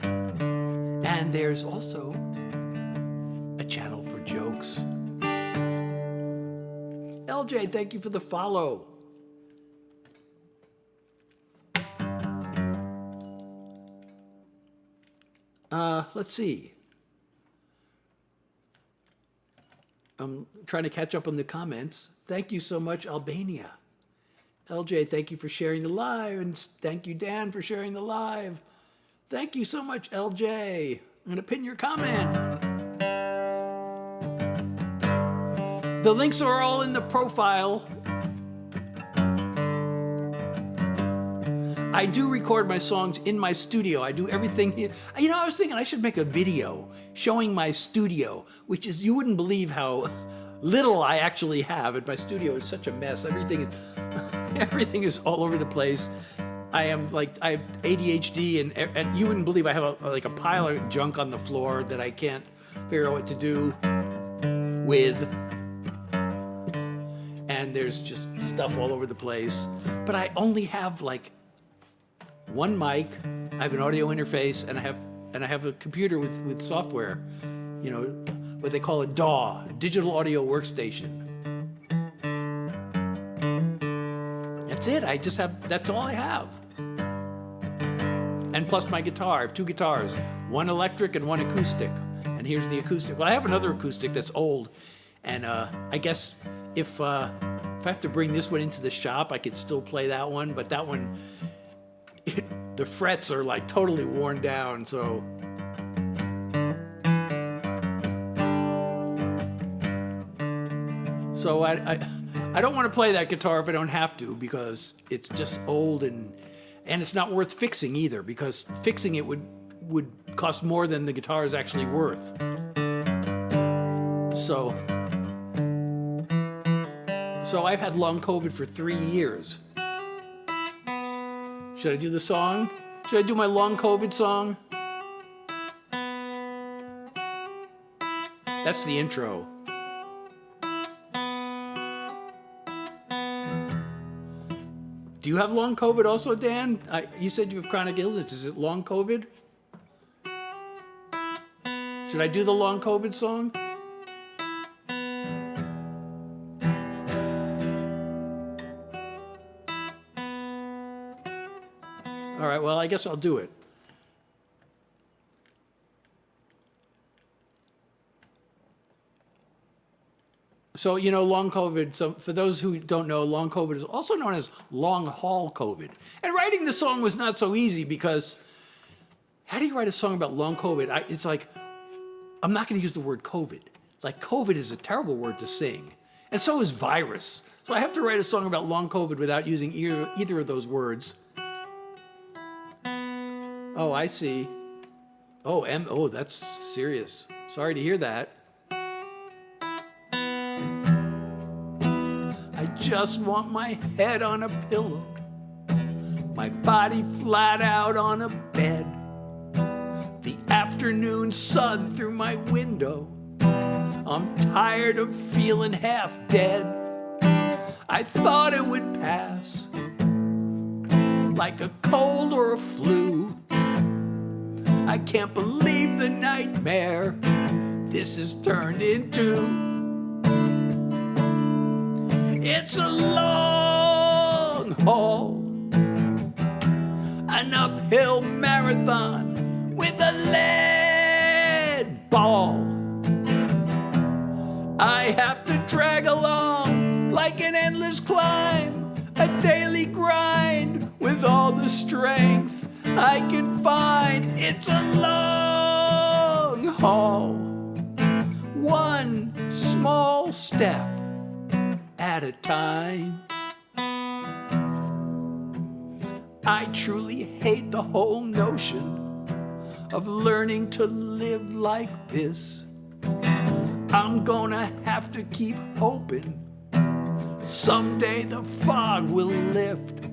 And there's also a channel for jokes. LJ, thank you for the follow. Let's see. I'm trying to catch up on the comments. Thank you so much, Albania. LJ, thank you for sharing the live, and thank you, Dan, for sharing the live. Thank you so much, LJ. I'm going to pin your comment. The links are all in the profile. I do record my songs in my studio. I do everything here. You know, I was thinking I should make a video showing my studio, which is, you wouldn't believe how little I actually have. And my studio is such a mess. Everything is all over the place. I have ADHD, and you wouldn't believe I have a pile of junk on the floor that I can't figure out what to do with. And there's just stuff all over the place. But I only have one mic. I have an audio interface, and I have a computer with software, you know, what they call a DAW, digital audio workstation. That's it. That's all I have. And plus my guitar. I have two guitars, one electric and one acoustic. And here's the acoustic. Well, I have another acoustic that's old, and I guess if I have to bring this one into the shop, I could still play that one. But that one, the frets are totally worn down. So So I don't want to play that guitar if I don't have to, because it's just old and it's not worth fixing either, because fixing it would cost more than the guitar is actually worth. So I've had long COVID for 3 years. Should I do the song? Should I do my long COVID song? That's the intro. Do you have long COVID also, Dan? You said you have chronic illness. Is it long COVID? Should I do the long COVID song? All right, well, I guess I'll do it. So, long COVID, so for those who don't know, long COVID is also known as long haul COVID. And writing the song was not so easy, because how do you write a song about long COVID? It's like, I'm not going to use the word COVID. Like, COVID is a terrible word to sing. And so is virus. So I have to write a song about long COVID without using either of those words. Oh, I see. Oh, that's serious. Sorry to hear that. I just want my head on a pillow, my body flat out on a bed, the afternoon sun through my window. I'm tired of feeling half dead. I thought it would pass like a cold or a flu. I can't believe the nightmare this has turned into. It's a long haul, an uphill marathon with a lead ball. I have to drag along like an endless climb, a daily grind with all the strength I can find. It's a long haul, one small step at a time. I truly hate the whole notion of learning to live like this. I'm gonna have to keep hoping someday the fog will lift.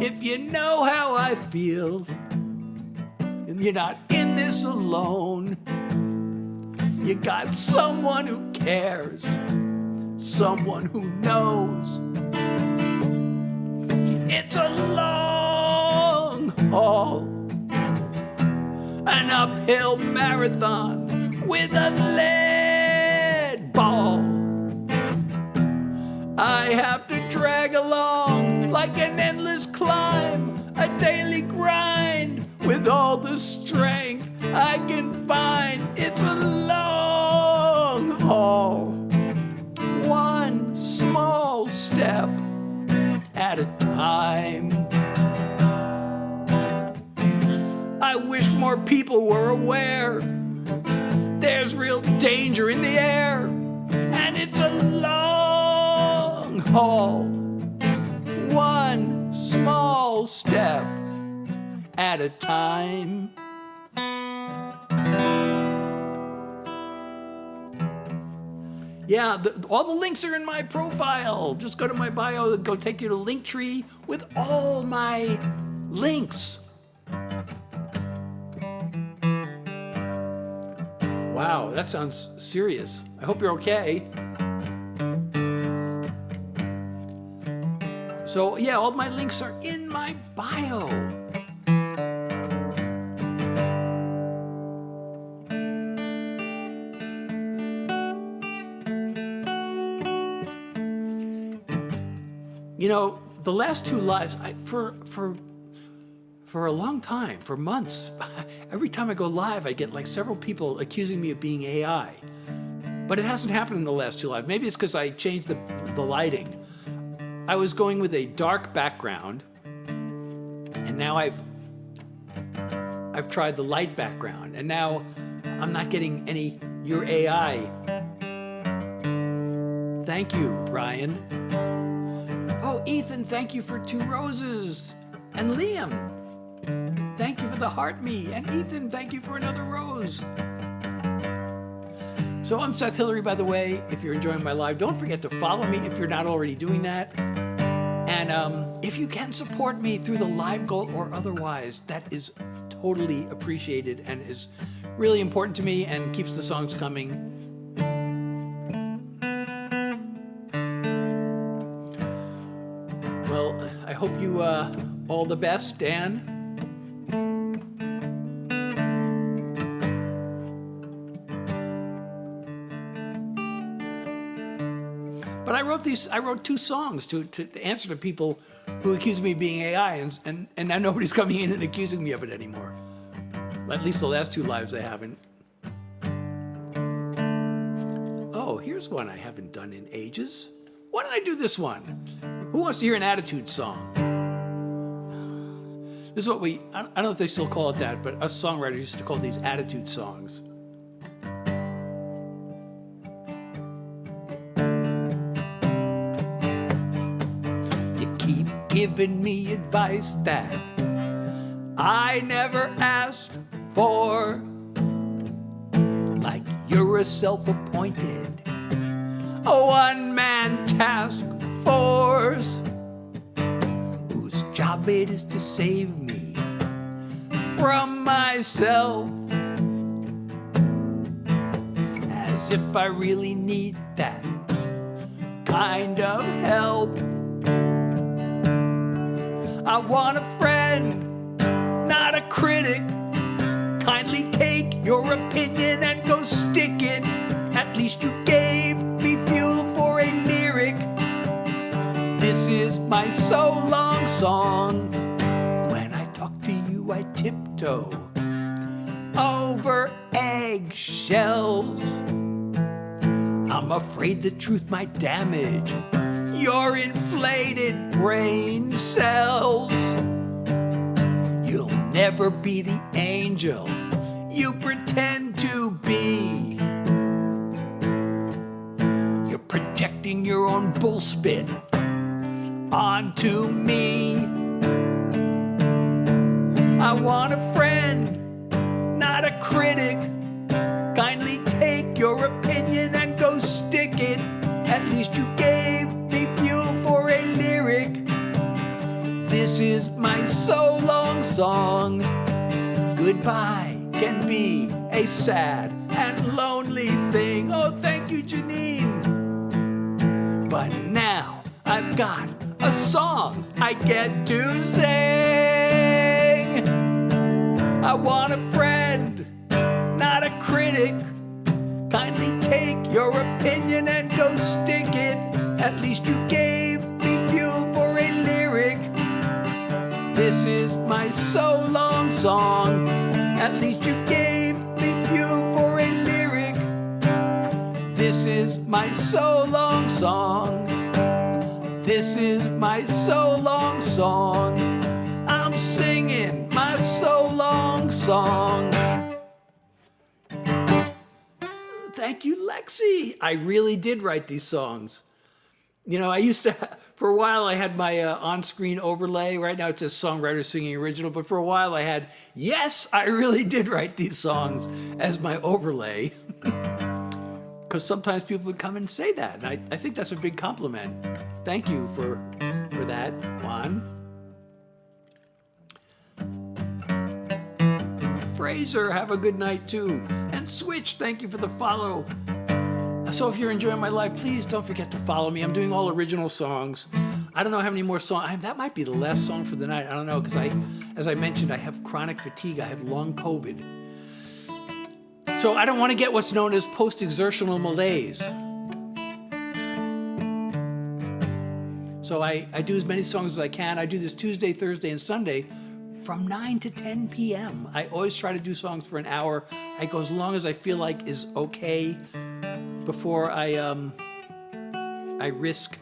If you know how I feel, and you're not in this alone, you got someone who cares, someone who knows. It's a long haul, an uphill marathon with a lead ball. I have to drag along like an endless climb, a daily grind with all the strength I can find. It's a long haul, one small step at a time. I wish more people were aware there's real danger in the air, and it's a long haul, one small step at a time. Yeah, all the links are in my profile. Just go to my bio, go take you to Linktree with all my links. Wow, that sounds serious. I hope you're okay. So yeah, all my links are in my bio. The last two lives, for a long time, for months, every time I go live, I get like several people accusing me of being AI. But it hasn't happened in the last two lives. Maybe it's because I changed the lighting. I was going with a dark background, and now I've tried the light background, and now I'm not getting any "you're AI" Thank you, Ryan. Oh, Ethan, thank you for 2 roses. And Liam, thank you for the heart me. And Ethan, thank you for another rose. So I'm Seth Hillary, by the way. If you're enjoying my live, don't forget to follow me if you're not already doing that. And if you can support me through the live goal or otherwise, that is totally appreciated and is really important to me and keeps the songs coming. Well, I hope you all the best, Dan. But I wrote 2 songs to answer to people who accuse me of being AI, and now nobody's coming in and accusing me of it anymore. At least the last 2 lives they haven't. Oh, here's one I haven't done in ages. Why don't I do this one? Who wants to hear an attitude song? This is what I don't know if they still call it that, but us songwriters used to call these attitude songs. You keep giving me advice that I never asked for, like you're a self-appointed, a one-man task force whose job it is to save me from myself, as if I really need that kind of help. I want a friend, not a critic. Kindly take your opinion and go stick it. At least you gave me fuel for a lyric. This is my so long song. When I talk to you, I tiptoe over eggshells. I'm afraid the truth might damage your inflated brain cells. You'll never be the angel you pretend to be. You're projecting your own bullspit onto me. I want a friend, not a critic. Kindly take your opinion and go stick it. At least you gave me fuel for a lyric. This is my so long song. Goodbye can be a sad and lonely thing. Oh, thank you, Janine. But now I've got a song I get to sing. I want a friend, not a critic. Kindly take your opinion and go stick it. At least you gave me fuel for a lyric. This is my so long song. At least you gave me fuel for a lyric. This is my so long song. This is my so long song. I'm singing my so long song. Thank you, Lexi. I really did write these songs. You know, I used to, for a while I had my on-screen overlay. Right now it says Songwriter Singing Original, but for a while I had, yes, I really did write these songs as my overlay. Because sometimes people would come and say that, and I think that's a big compliment. Thank you for that, Juan. Fraser, have a good night too. And Switch, thank you for the follow. So if you're enjoying my live, please don't forget to follow me. I'm doing all original songs. I don't know how many more songs. That might be the last song for the night. I don't know, because as I mentioned, I have chronic fatigue. I have long COVID. So I don't want to get what's known as post-exertional malaise. So I do as many songs as I can. I do this Tuesday, Thursday, and Sunday from 9 to 10 p.m. I always try to do songs for an hour. I go as long as I feel like is okay before I risk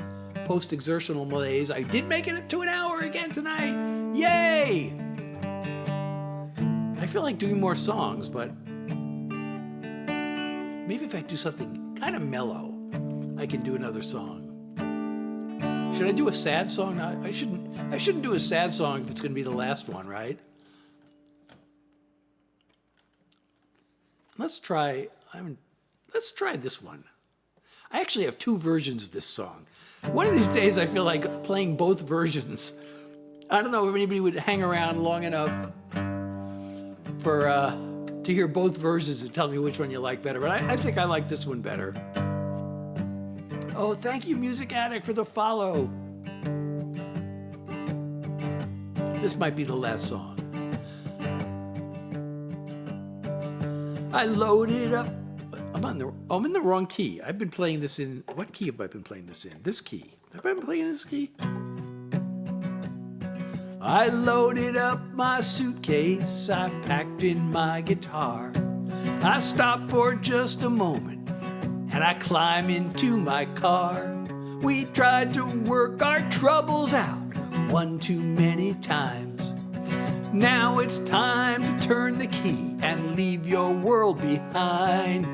post-exertional malaise. I did make it to an hour again tonight. Yay! I feel like doing more songs, but maybe if I do something kind of mellow. I can do another song. Should I do a sad song? I shouldn't do a sad song if it's going to be the last one, right? Let's try this one. I actually have two versions of this song. One of these days I feel like playing both versions. I don't know if anybody would hang around long enough to hear both versions and tell me which one you like better, but I think I like this one better. Oh, thank you, Music Addict, for the follow. This might be the last song. I loaded up. I'm in the wrong key. I've been playing this in, what key have I been playing this in? This key. Have I been playing this key? I loaded up my suitcase, I packed in my guitar. I stopped for just a moment, and I climbed into my car. We tried to work our troubles out one too many times. Now it's time to turn the key and leave your world behind.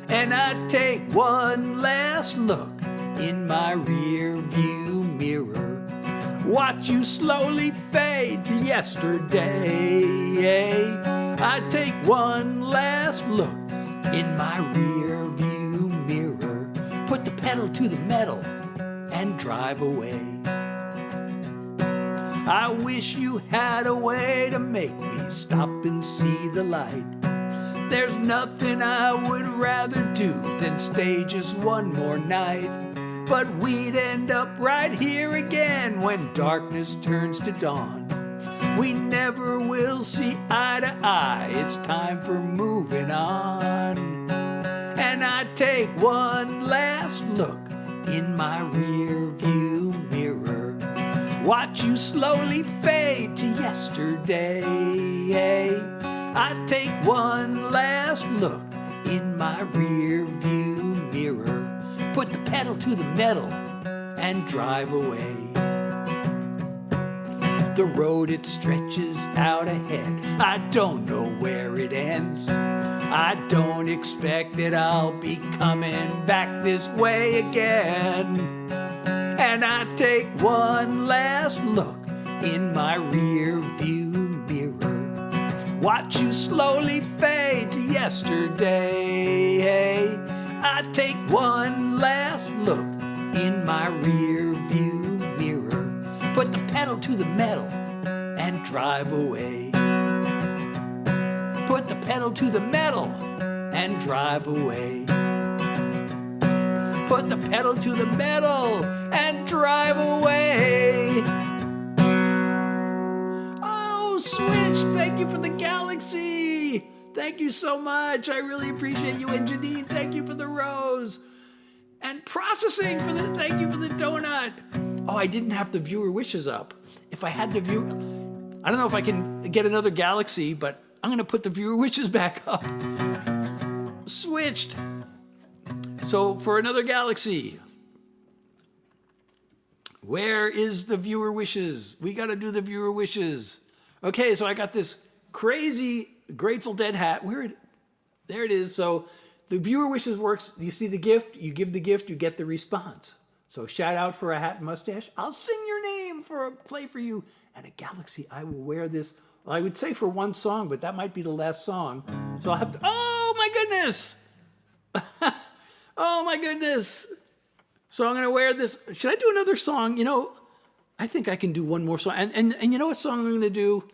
And I take one last look in my rear view mirror. Watch you slowly fade to yesterday. I take one last look in my rear view mirror. Put the pedal to the metal and drive away. I wish you had a way to make me stop and see the light. There's nothing I would rather do than stay just one more night. But we'd end up right here again when darkness turns to dawn. We never will see eye to eye, it's time for moving on. And I take one last look in my rear view mirror. Watch you slowly fade to yesterday. I take one last look in my rear view mirror. Put the pedal to the metal and drive away. The road, it stretches out ahead. I don't know where it ends. I don't expect that I'll be coming back this way again. And I take one last look in my rear view mirror. Watch you slowly fade to yesterday. I take one last look in my rear view mirror. Put the pedal to the metal and drive away. Put the pedal to the metal and drive away. Put the pedal to the metal and drive away. Oh, Switch, thank you for the galaxy. Thank you so much. I really appreciate you. And Janine, thank you for the rose. And Processing, thank you for the donut. Oh, I didn't have the viewer wishes up. If I had the viewer, I don't know if I can get another galaxy, but I'm going to put the viewer wishes back up. Switched. So for another galaxy, where is the viewer wishes? We got to do the viewer wishes. Okay, so I got this crazy Grateful Dead hat. There it is. So the viewer wishes works. You see the gift, you give the gift, you get the response. So shout out for a hat and mustache. I'll sing your name for a play for you. And a galaxy, I will wear this. Well, I would say for one song, but that might be the last song. So I'll have to, oh my goodness. Oh my goodness. So I'm going to wear this. Should I do another song? You know, I think I can do one more song. And you know what song I'm going to do?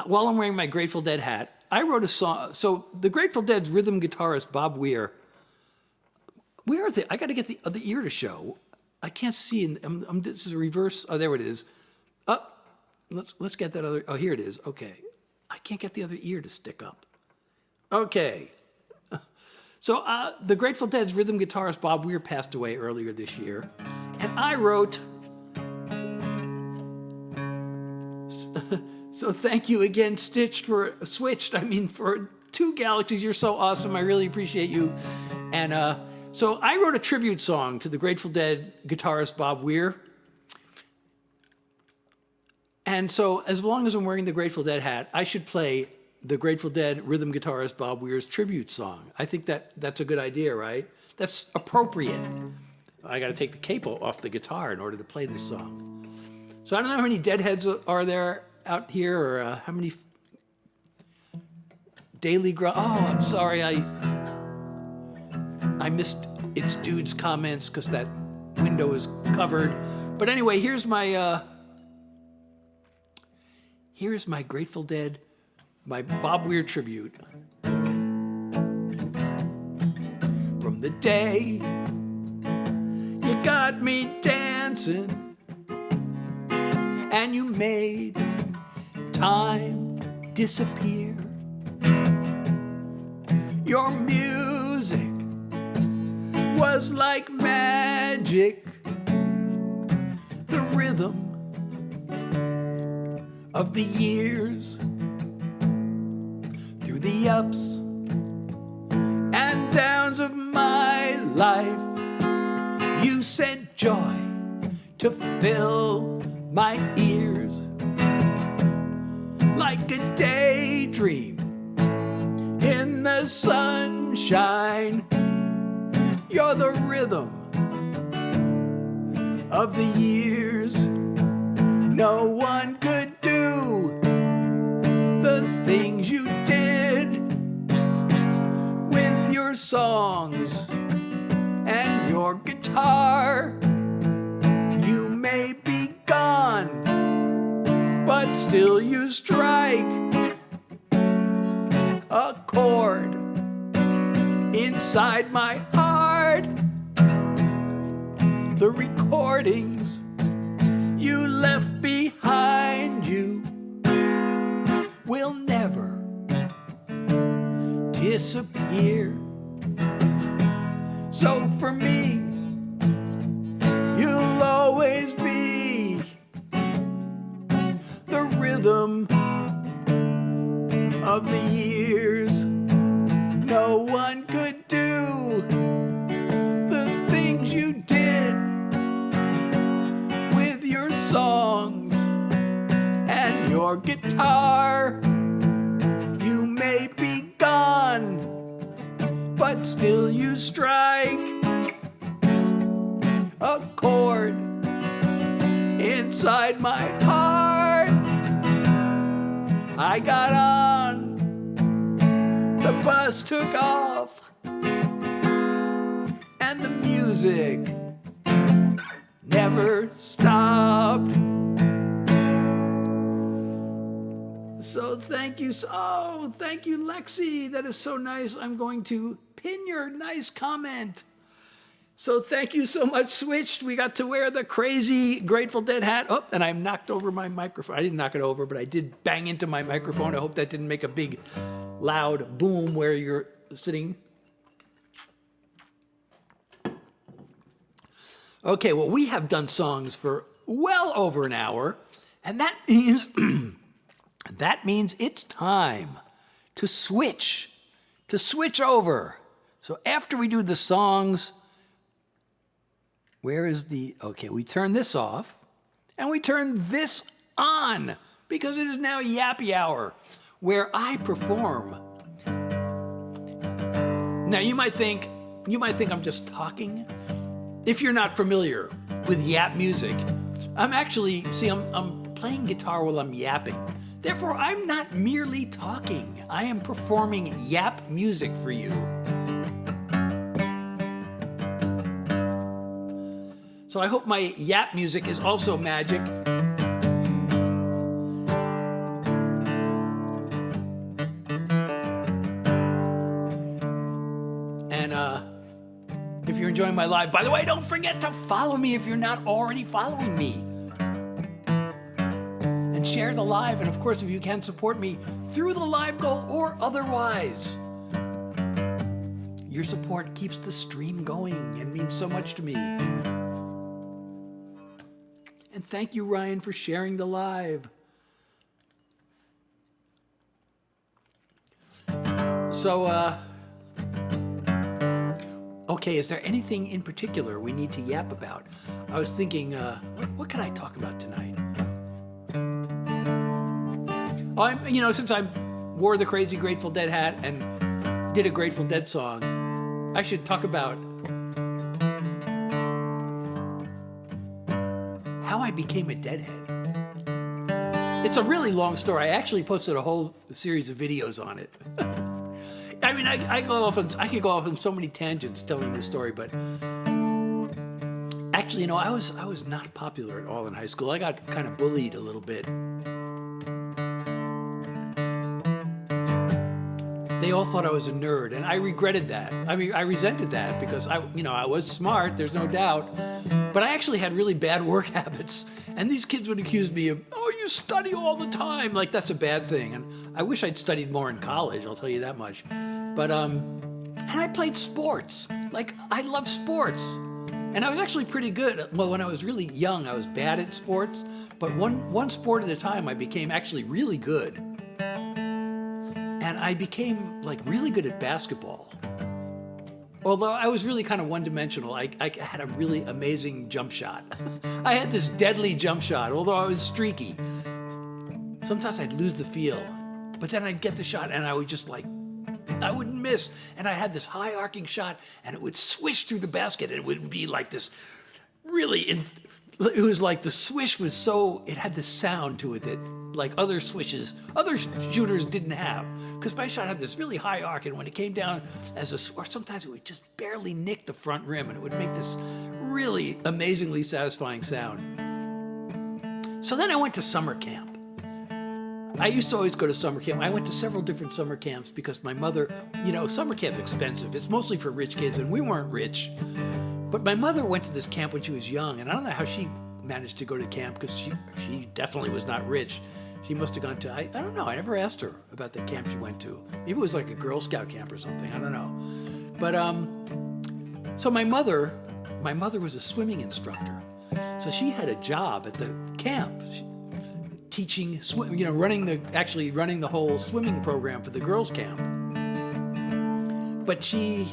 While I'm wearing my Grateful Dead hat, I wrote a song. So the Grateful Dead's rhythm guitarist, Bob Weir, where are they? I got to get the other ear to show. I can't see. This is a reverse. Oh, there it is. Let's get that other. Oh, here it is. Okay. I can't get the other ear to stick up. Okay. So the Grateful Dead's rhythm guitarist, Bob Weir, passed away earlier this year. And I wrote, so thank you again, Switched, for two galaxies. You're so awesome. I really appreciate you. And so I wrote a tribute song to the Grateful Dead guitarist, Bob Weir. And so as long as I'm wearing the Grateful Dead hat, I should play the Grateful Dead rhythm guitarist Bob Weir's tribute song. I think that's a good idea, right? That's appropriate. I got to take the capo off the guitar in order to play this song. So I don't know how many Deadheads are there out here, or how many Daily Oh, I'm sorry, I missed It's Dude's comments because that window is covered. But anyway, here's my Grateful Dead, my Bob Weir tribute. From the day you got me dancing and you made time disappear, your music was like magic, the rhythm of the years, through the ups and downs of my life. You sent joy to fill my ears, like a daydream in the sunshine. You're the rhythm of the years. No one could do the things you did with your songs and your guitar. You may be gone, but still you strike a chord inside my heart. The recordings you left behind you will never disappear. So for me, you'll always be the rhythm of the years. No one could do the things you did with your songs and your guitar. You may be gone, but still you strike a chord inside my heart. I got on, the bus took off, and the music never stopped. So thank you. Oh, thank you, Lexi. That is so nice. I'm going to pin your nice comment. So thank you so much, Switched. We got to wear the crazy Grateful Dead hat. Oh, and I knocked over my microphone. I didn't knock it over, but I did bang into my microphone. I hope that didn't make a big, loud boom where you're sitting. Okay, well, we have done songs for well over an hour, and that means it's time to switch over. So after we do the songs, okay, we turn this off and we turn this on because it is now Yappy Hour where I perform. Now you might think I'm just talking. If you're not familiar with yap music, I'm playing guitar while I'm yapping. Therefore, I'm not merely talking. I am performing yap music for you. So I hope my yap music is also magic. And if you're enjoying my live, by the way, don't forget to follow me if you're not already following me. And share the live, and of course, if you can, support me through the live goal or otherwise. Your support keeps the stream going and means so much to me. And thank you, Ryan, for sharing the live. So, okay, is there anything in particular we need to yap about? I was thinking, what can I talk about tonight? Since I'm wore the crazy Grateful Dead hat and did a Grateful Dead song, I should talk about how I became a Deadhead. It's a really long story. I actually posted a whole series of videos on it. I mean, I could go off on so many tangents telling this story, but actually, I was not popular at all in high school. I got kind of bullied a little bit. They all thought I was a nerd, and I regretted that. I mean, I resented that because I was smart, there's no doubt, but I actually had really bad work habits. And these kids would accuse me of, oh, you study all the time. Like, that's a bad thing. And I wish I'd studied more in college, I'll tell you that much. But, and I played sports. Like, I love sports. And I was actually pretty good. Well, when I was really young, I was bad at sports. But one sport at a time, I became actually really good. And I became, like, really good at basketball. Although I was really kind of one-dimensional, I had a really amazing jump shot. I had this deadly jump shot, although I was streaky. Sometimes I'd lose the feel, but then I'd get the shot and I would just I wouldn't miss. And I had this high arcing shot and it would swish through the basket and it would be like this it was like the swish was it had this sound to it that like other shooters didn't have. Because my shot had this really high arc, and when it came down or sometimes it would just barely nick the front rim, and it would make this really amazingly satisfying sound. So then I went to summer camp. I used to always go to summer camp. I went to several different summer camps because my mother, summer camp's expensive. It's mostly for rich kids, and we weren't rich. But my mother went to this camp when she was young, and I don't know how she managed to go to camp because she definitely was not rich. She must have gone to, I don't know, I never asked her about the camp she went to. Maybe it was like a Girl Scout camp or something, I don't know. But, so my mother was a swimming instructor. So she had a job at the camp, teaching, running the whole swimming program for the girls' camp. But she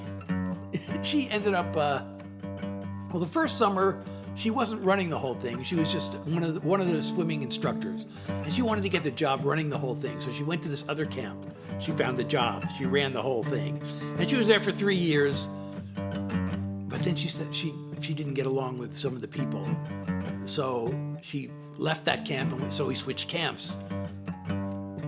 ended up, the first summer, she wasn't running the whole thing. She was just one of the swimming instructors. And she wanted to get the job running the whole thing. So she went to this other camp. She found the job. She ran the whole thing. And she was there for 3 years. But then she said she didn't get along with some of the people. So she left that camp, and so we switched camps.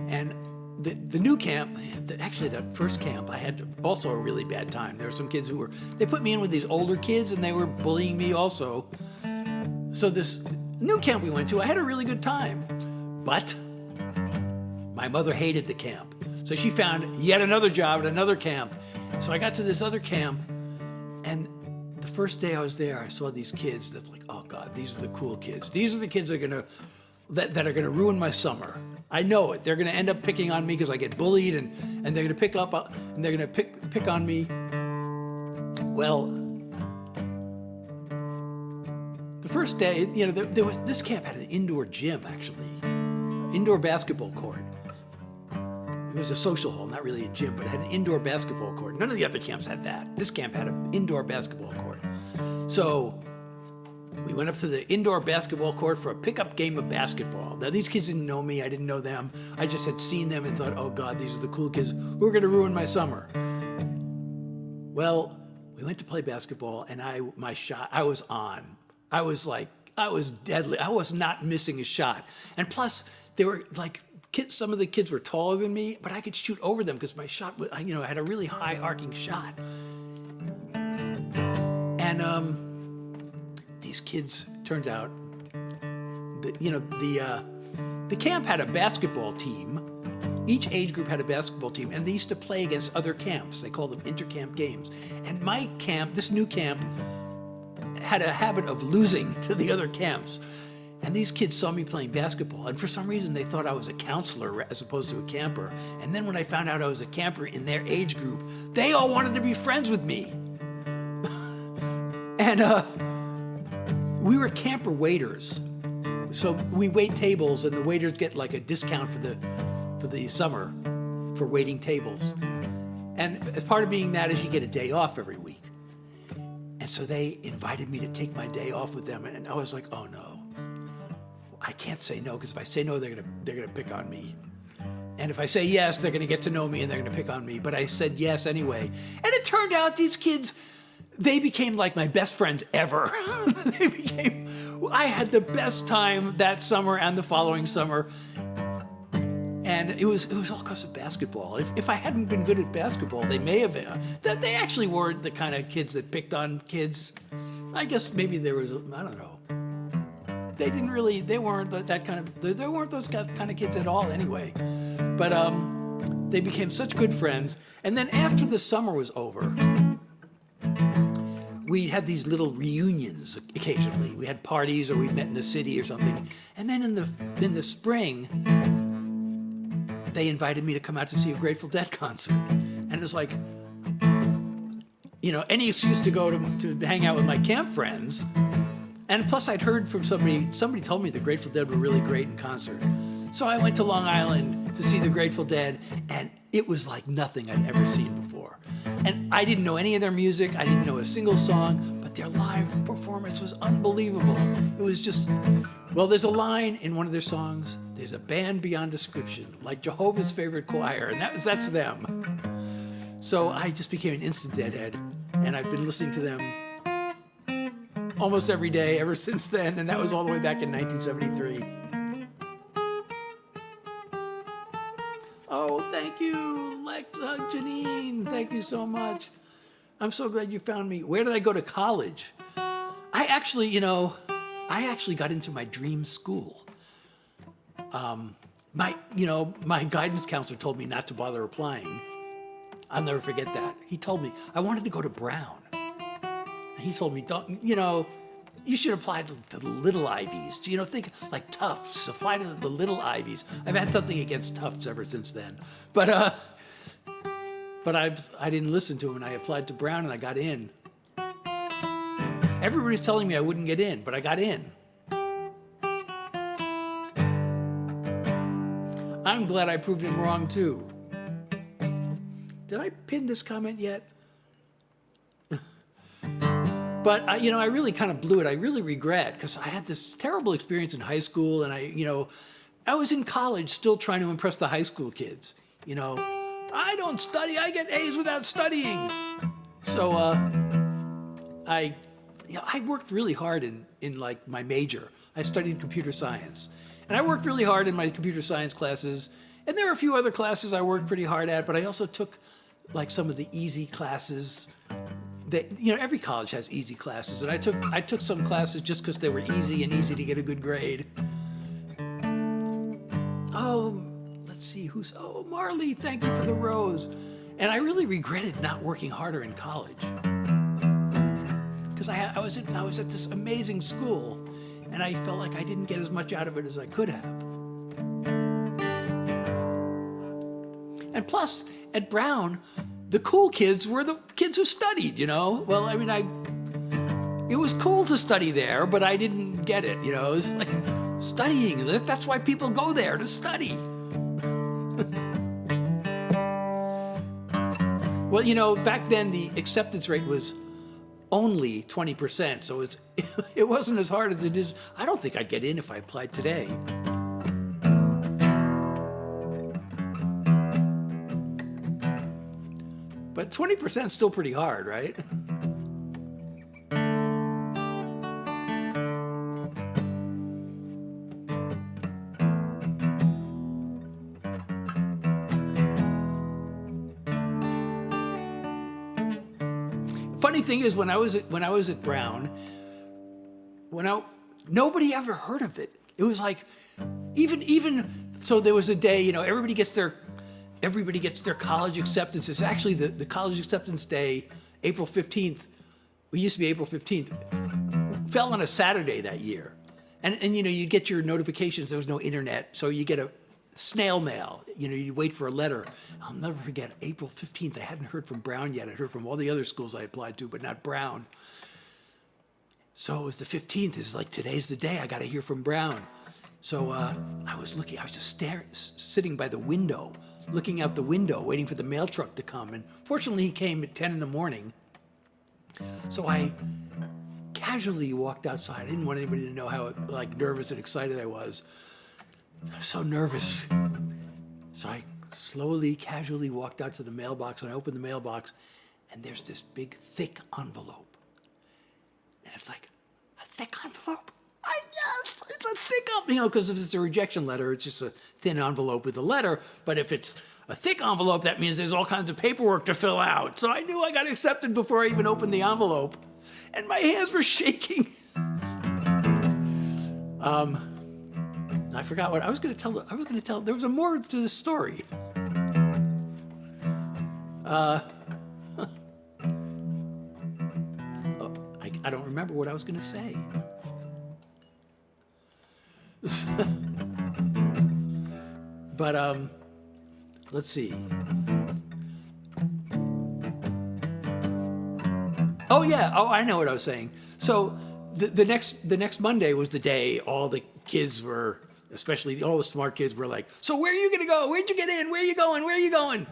And the new camp, actually that first camp, I had also a really bad time. There were some kids they put me in with these older kids, and they were bullying me also. So this new camp we went to, I had a really good time. But my mother hated the camp. So she found yet another job at another camp. So I got to this other camp, and the first day I was there, I saw these kids that's like, oh God, these are the cool kids. These are the kids that are gonna ruin my summer. I know it. They're gonna end up picking on me because I get bullied, and they're gonna pick on me. Well, the first day, this camp had an indoor gym, actually, indoor basketball court. It was a social hall, not really a gym, but it had an indoor basketball court. None of the other camps had that. This camp had an indoor basketball court. So we went up to the indoor basketball court for a pickup game of basketball. Now, these kids didn't know me. I didn't know them. I just had seen them and thought, oh God, these are the cool kids who are going to ruin my summer. Well, we went to play basketball, and I was on. I was deadly. I was not missing a shot. And plus, they were like, some of the kids were taller than me, but I could shoot over them because my shot was, I had a really high arcing shot. And these kids, turns out, the camp had a basketball team. Each age group had a basketball team, and they used to play against other camps. They called them inter-camp games. And my camp, this new camp, had a habit of losing to the other camps. And these kids saw me playing basketball, and for some reason they thought I was a counselor as opposed to a camper. And then when I found out I was a camper in their age group, they all wanted to be friends with me. And we were camper waiters. So we wait tables, and the waiters get like a discount for the summer for waiting tables. And as part of being that is you get a day off every week. And so they invited me to take my day off with them, and I was like, oh no. I can't say no, because if I say no, they're gonna pick on me. And if I say yes, they're going to get to know me and they're going to pick on me. But I said yes anyway. And it turned out these kids, they became like my best friends ever. I had the best time that summer and the following summer. And it was all because of basketball. If I hadn't been good at basketball, they may have been. They actually weren't the kind of kids that picked on kids. I guess maybe there was, I don't know. They weren't that kind of, they weren't those kind of kids at all anyway. But they became such good friends. And then after the summer was over, we had these little reunions occasionally. We had parties or we met in the city or something. And then in the spring, they invited me to come out to see a Grateful Dead concert. And it was like, any excuse to go to hang out with my camp friends. And plus I'd heard from somebody told me the Grateful Dead were really great in concert. So I went to Long Island to see the Grateful Dead, and it was like nothing I'd ever seen before. And I didn't know any of their music. I didn't know a single song, but their live performance was unbelievable. It was just, well, there's a line in one of their songs, there's a band beyond description, like Jehovah's favorite choir, and that's them. So I just became an instant Deadhead, and I've been listening to them almost every day ever since then, and that was all the way back in 1973. Oh, thank you, Janine. Thank you so much. I'm so glad you found me. Where did I go to college? I actually got into my dream school. My guidance counselor told me not to bother applying. I'll never forget that. He told me I wanted to go to Brown. And he told me, you should apply to the little Ivies. Think like Tufts. Apply to the little Ivies. I've had something against Tufts ever since then. But I didn't listen to him, and I applied to Brown, and I got in. Everybody's telling me I wouldn't get in, but I got in. I'm glad I proved him wrong, too. Did I pin this comment yet? But, I really kind of blew it. I really regret, because I had this terrible experience in high school, and I was in college still trying to impress the high school kids. I don't study, I get A's without studying. So I worked really hard in like my major. I studied computer science. And I worked really hard in my computer science classes. And there were a few other classes I worked pretty hard at, but I also took like some of the easy classes. Every college has easy classes, and I took some classes just because they were easy and easy to get a good grade. Oh, let's see Marley, thank you for the rose. And I really regretted not working harder in college, because I was at this amazing school, and I felt like I didn't get as much out of it as I could have. And plus, at Brown, the cool kids were the kids who studied, Well, it was cool to study there, but I didn't get it, It was like studying. That's why people go there, to study. Well, back then the acceptance rate was only 20%, so it wasn't as hard as it is. I don't think I'd get in if I applied today. But 20% is still pretty hard, right? Funny thing is, when I was at Brown, nobody ever heard of it. It was like, even so, there was a day, everybody gets their college acceptance. It's actually the college acceptance day, April 15th. It used to be April 15th. Fell on a Saturday that year. And you get your notifications. There was no internet, so you get a snail mail. You wait for a letter. I'll never forget, April 15th. I hadn't heard from Brown yet. I heard from all the other schools I applied to, but not Brown. So it was the 15th. It's like, today's the day. I got to hear from Brown. So I was just sitting by the window, looking out the window, waiting for the mail truck to come. And fortunately, he came at 10 in the morning. So I casually walked outside. I didn't want anybody to know how nervous and excited I was. I was so nervous. So I slowly, casually walked out to the mailbox, and I opened the mailbox, and there's this big, thick envelope. And it's like, a thick envelope? Yes, it's a thick envelope. Because if it's a rejection letter, it's just a thin envelope with a letter. But if it's a thick envelope, that means there's all kinds of paperwork to fill out. So I knew I got accepted before I even opened the envelope. And my hands were shaking. I forgot what I was going to tell. There was a more to the story. I don't remember what I was going to say. But let's see. Oh yeah. Oh, I know what I was saying. So the next Monday was the day all the kids were, especially all the smart kids, were like, "So where are you gonna go? Where'd you get in? Where are you going? Where are you going?"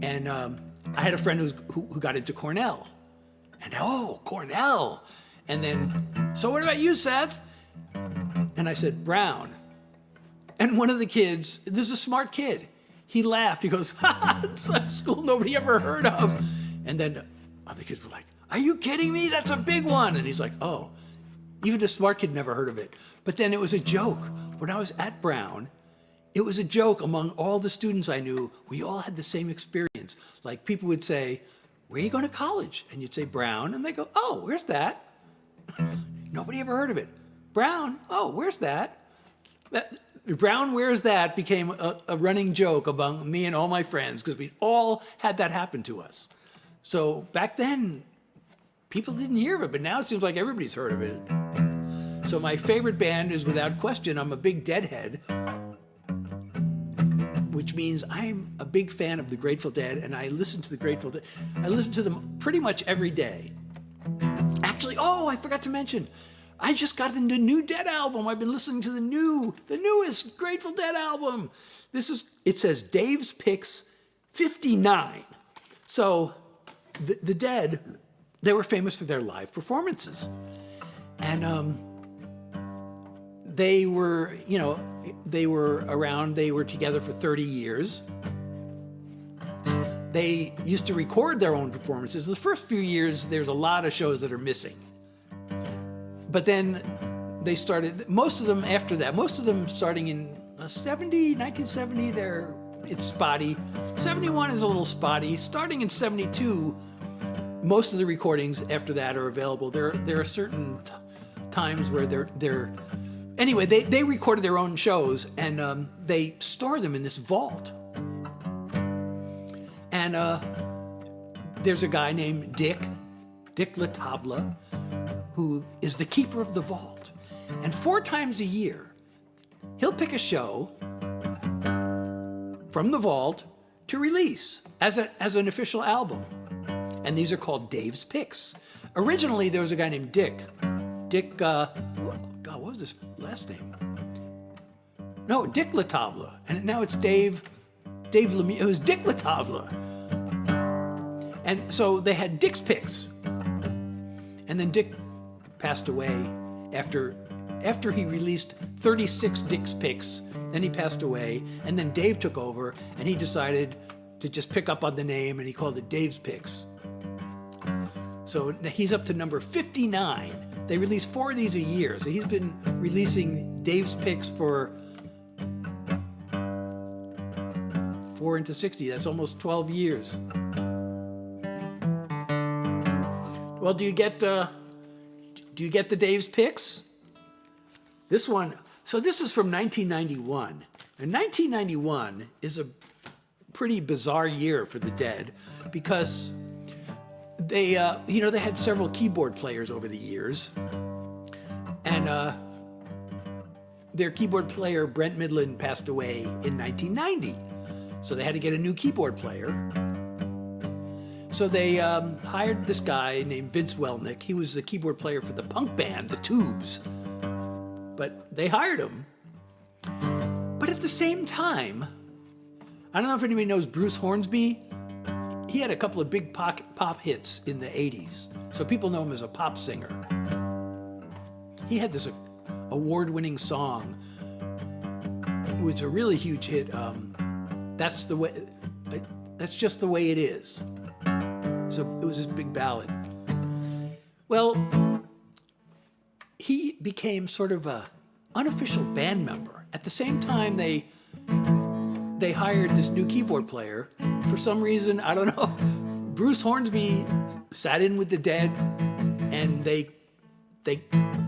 And I had a friend who got into Cornell, and Cornell. And then, "So what about you, Seth?" And I said, "Brown." And one of the kids, this is a smart kid, he laughed. He goes, "Ha, it's a school nobody ever heard of." And then other kids were like, "Are you kidding me? That's a big one." And he's like, "Oh." Even a smart kid never heard of it. But then it was a joke. When I was at Brown, it was a joke among all the students I knew. We all had the same experience. Like people would say, "Where are you going to college?" And you'd say, "Brown." And they go, "Oh, where's that?" Nobody ever heard of it. "Brown? Oh, where's that?" Brown, where's that became a running joke among me and all my friends because we all had that happen to us. So back then, people didn't hear of it, but now it seems like everybody's heard of it. So my favorite band is, without question, I'm a big Deadhead, which means I'm a big fan of the Grateful Dead, and I listen to the Grateful Dead. I listen to them pretty much every day. Actually, I forgot to mention, I just got the new Dead album. I've been listening to the newest Grateful Dead album. It says Dave's Picks 59. So the Dead, they were famous for their live performances. And they were around, they were together for 30 years. They used to record their own performances. The first few years, there's a lot of shows that are missing. But then they started, most of them after that, most of them starting in 1970, it's spotty. 71 is a little spotty. Starting in 72, most of the recordings after that are available. There are certain times where anyway, they recorded their own shows, and they store them in this vault. And there's a guy named Dick LaTavla, who is the keeper of the vault. And 4 times a year, he'll pick a show from the vault to release as an official album. And these are called Dave's Picks. Originally, there was a guy named Dick, what was his last name? No, Dick LaTavla. And now it's Dave Lemieux. It was Dick LaTavla. And so they had Dick's Picks. And then Dick passed away after he released 36 Dick's Picks. Then he passed away, and then Dave took over, and he decided to just pick up on the name, and he called it Dave's Picks. So he's up to number 59. They release 4 of these a year, so he's been releasing Dave's Picks for 4 into 60. That's almost 12 years. Well, do you get the Dave's Picks? This one. So this is from 1991. And 1991 is a pretty bizarre year for the Dead because they had several keyboard players over the years. And their keyboard player, Brent Midland, passed away in 1990. So they had to get a new keyboard player. So they hired this guy named Vince Welnick. He was the keyboard player for the punk band, The Tubes. But they hired him. But at the same time, I don't know if anybody knows Bruce Hornsby. He had a couple of big pop hits in the 80s. So people know him as a pop singer. He had this award-winning song. It was a really huge hit. that's the way. That's just the way it is. So it was this big ballad. Well, he became sort of a unofficial band member. At the same time, they hired this new keyboard player. For some reason, I don't know, Bruce Hornsby sat in with the Dead, and they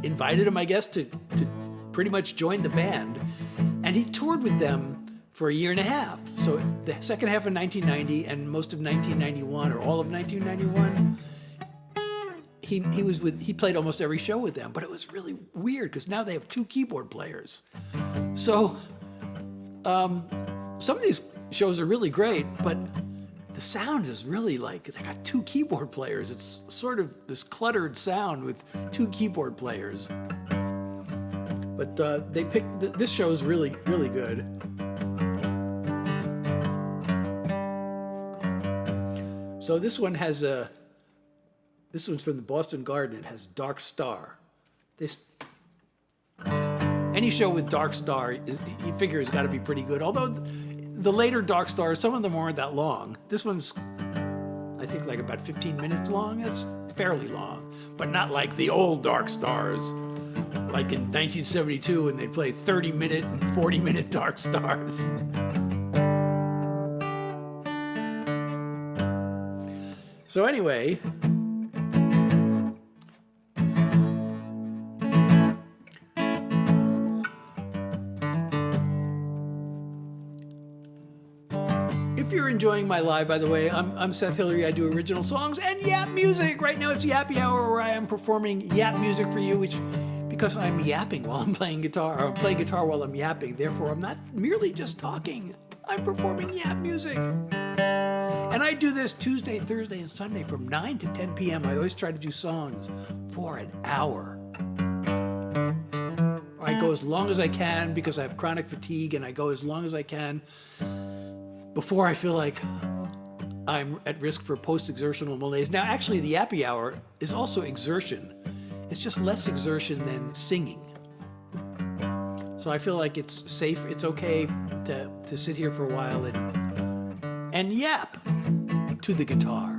invited him, I guess, to pretty much join the band. And he toured with them for a year and a half. So the second half of 1990 and most of 1991, or all of 1991, he played almost every show with them. But it was really weird because now they have two keyboard players. So some of these shows are really great, but the sound is really like they got two keyboard players. It's sort of this cluttered sound with two keyboard players. But they picked this show is really, really good. So this one has this one's from the Boston Garden. It has Dark Star. Any show with Dark Star, you figure has got to be pretty good. Although the later Dark Stars, some of them aren't that long. This one's, I think, like about 15 minutes long. That's fairly long, but not like the old Dark Stars, like in 1972 when they played 30-minute and 40-minute Dark Stars. So anyway, if you're enjoying my live, by the way, I'm Seth Hillary. I do original songs and yap music. Right now it's Yappy Hour, where I am performing yap music for you, which, because I'm yapping while I'm playing guitar, or play guitar while I'm yapping, therefore I'm not merely just talking. I'm performing yap music. And I do this Tuesday, Thursday, and Sunday from 9 to 10 p.m. I always try to do songs for an hour. I go as long as I can because I have chronic fatigue, and I go as long as I can before I feel like I'm at risk for post-exertional malaise. Now, actually, the Yappy Hour is also exertion. It's just less exertion than singing. So I feel like it's safe, it's okay to sit here for a while and yap to the guitar.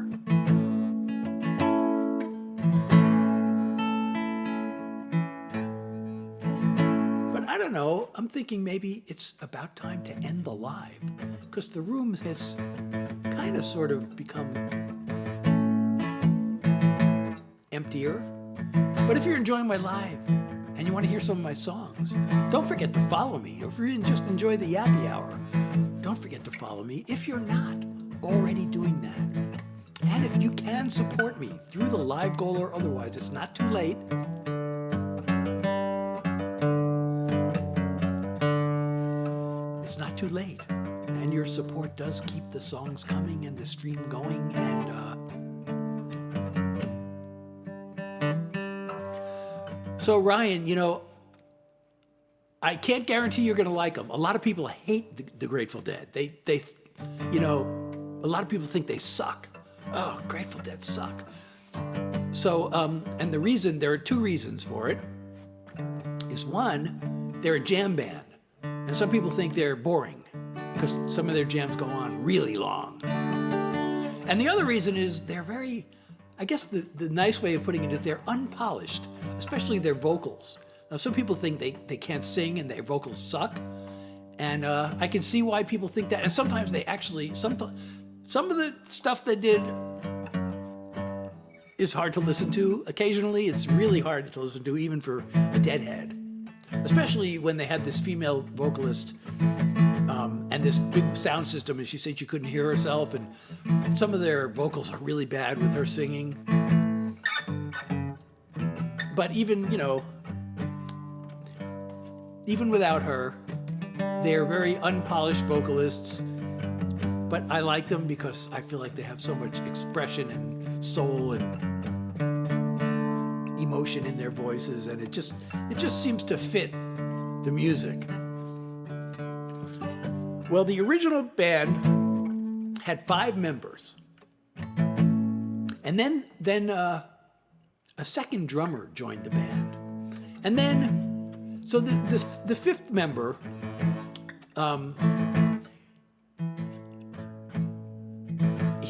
But I don't know, I'm thinking maybe it's about time to end the live, because the room has kind of sort of become emptier. But if you're enjoying my live and you want to hear some of my songs, don't forget to follow me. Or if you just enjoy the Yappy Hour, don't forget to follow me if you're not already doing that. And if you can support me through the live goal or otherwise, it's not too late. It's not too late. And your support does keep the songs coming and the stream going. And so Ryan, you know, I can't guarantee you're going to like them. A lot of people hate the Grateful Dead. They, you know, a lot of people think they suck. Oh, Grateful Dead suck. So, and the reason, there are two reasons for it, is one, they're a jam band. And some people think they're boring because some of their jams go on really long. And the other reason is they're very, I guess the nice way of putting it is they're unpolished, especially their vocals. Now, some people think they can't sing and their vocals suck. And I can see why people think that. And sometimes they actually, some of the stuff they did is hard to listen to. Occasionally, it's really hard to listen to, even for a Deadhead. Especially when they had this female vocalist and this big sound system, and she said she couldn't hear herself, and some of their vocals are really bad with her singing. But even, you know, even without her, they're very unpolished vocalists, but I like them because I feel like they have so much expression and soul and emotion in their voices, and it just seems to fit the music. Well, the original band had 5 members, and then a second drummer joined the band, and then so the 5th member,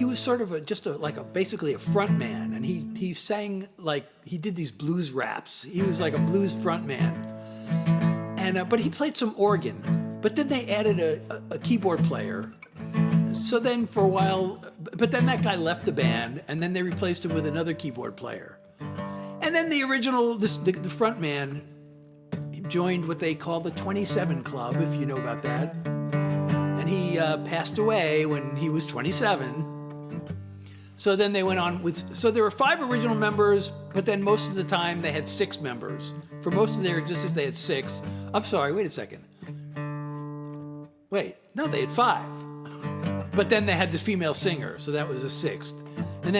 he was sort of basically a front man, and he sang, like, he did these blues raps. He was like a blues front man, and but he played some organ. But then they added a keyboard player. So then for a while, but then that guy left the band, and then they replaced him with another keyboard player. And then the original, the front man, joined what they call the 27 Club, if you know about that. And he passed away when he was 27. So then they went on with, so there were 5 original members, but then most of the time they had 6 members. For most of their existence, they had 6. I'm sorry, wait a second. Wait, no, they had 5. But then they had the female singer, so that was a 6th. And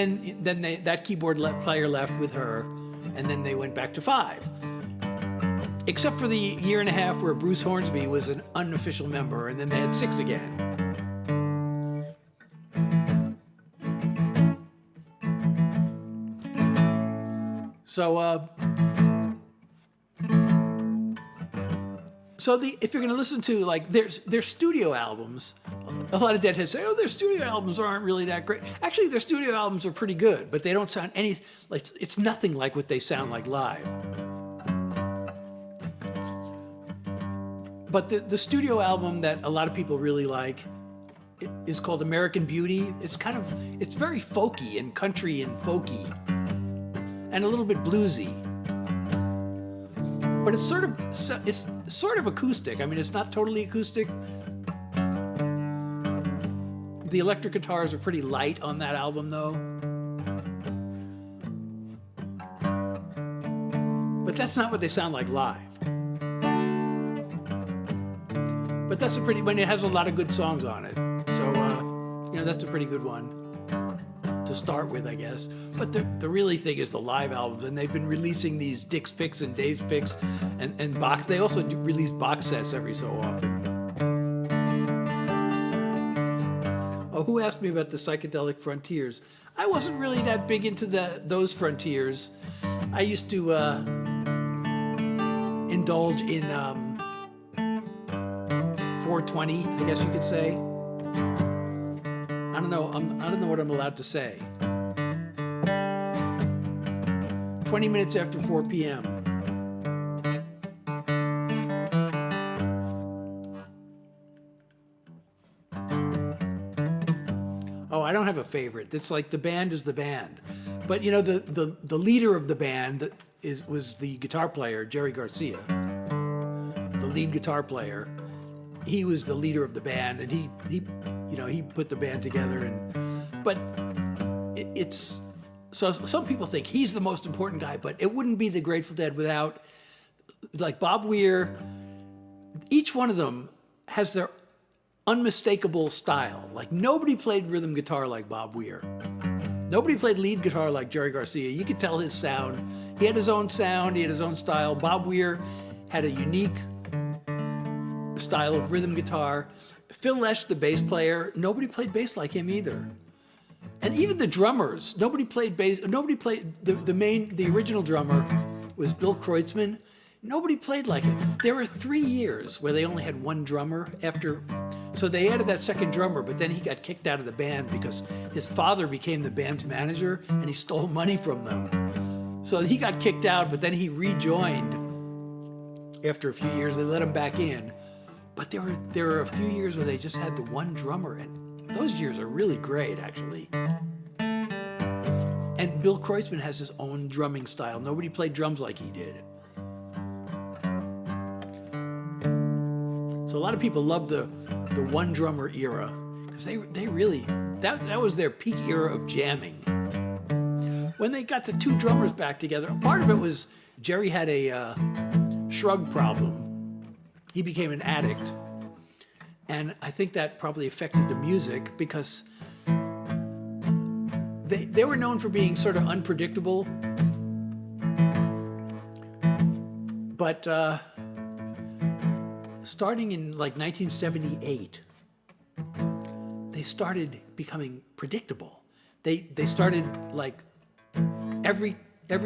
then that keyboard player left with her, and then they went back to 5. Except for the year and a half where Bruce Hornsby was an unofficial member, and then they had 6 again. If you're going to listen to, like, their studio albums, a lot of Deadheads say, oh, their studio albums aren't really that great. Actually, their studio albums are pretty good, but they don't sound it's nothing like what they sound like live. But the studio album that a lot of people really like is called American Beauty. It's very folky and country and folky and a little bit bluesy. But it's sort of acoustic. I mean, it's not totally acoustic. The electric guitars are pretty light on that album, though. But that's not what they sound like live. But but it has a lot of good songs on it. So, that's a pretty good one to start with, I guess. But the really thing is the live albums, and they've been releasing these Dick's Picks and Dave's Picks and box. They also release box sets every so often. Oh, who asked me about the psychedelic frontiers? I wasn't really that big into those frontiers. I used to indulge in 420, I guess you could say. I don't know what I'm allowed to say. 20 minutes after 4 p.m. Oh, I don't have a favorite. It's like the band is the band. But the leader of the band was the guitar player, Jerry Garcia. The lead guitar player. He was the leader of the band, and he put the band together. But it's so some people think he's the most important guy, but it wouldn't be the Grateful Dead without, like, Bob Weir. Each one of them has their unmistakable style. Like, nobody played rhythm guitar like Bob Weir. Nobody played lead guitar like Jerry Garcia. You could tell his sound. He had his own sound. He had his own style. Bob Weir had a unique style of rhythm guitar. Phil Lesh, the bass player, nobody played bass like him either. And even the drummers, nobody played bass. Nobody played the original drummer was Bill Kreutzmann. Nobody played like him. There were 3 years where they only had one drummer so they added that second drummer, but then he got kicked out of the band because his father became the band's manager and he stole money from them. So he got kicked out, but then he rejoined after a few years. They let him back in. But there were a few years where they just had the one drummer, and those years are really great, actually. And Bill Kreutzmann has his own drumming style. Nobody played drums like he did. So a lot of people love the one drummer era because they really that was their peak era of jamming. When they got the 2 drummers back together, part of it was Jerry had a shrug problem. He became an addict, and I think that probably affected the music because they were known for being sort of unpredictable. But starting in like 1978, they started becoming predictable. They started, like, every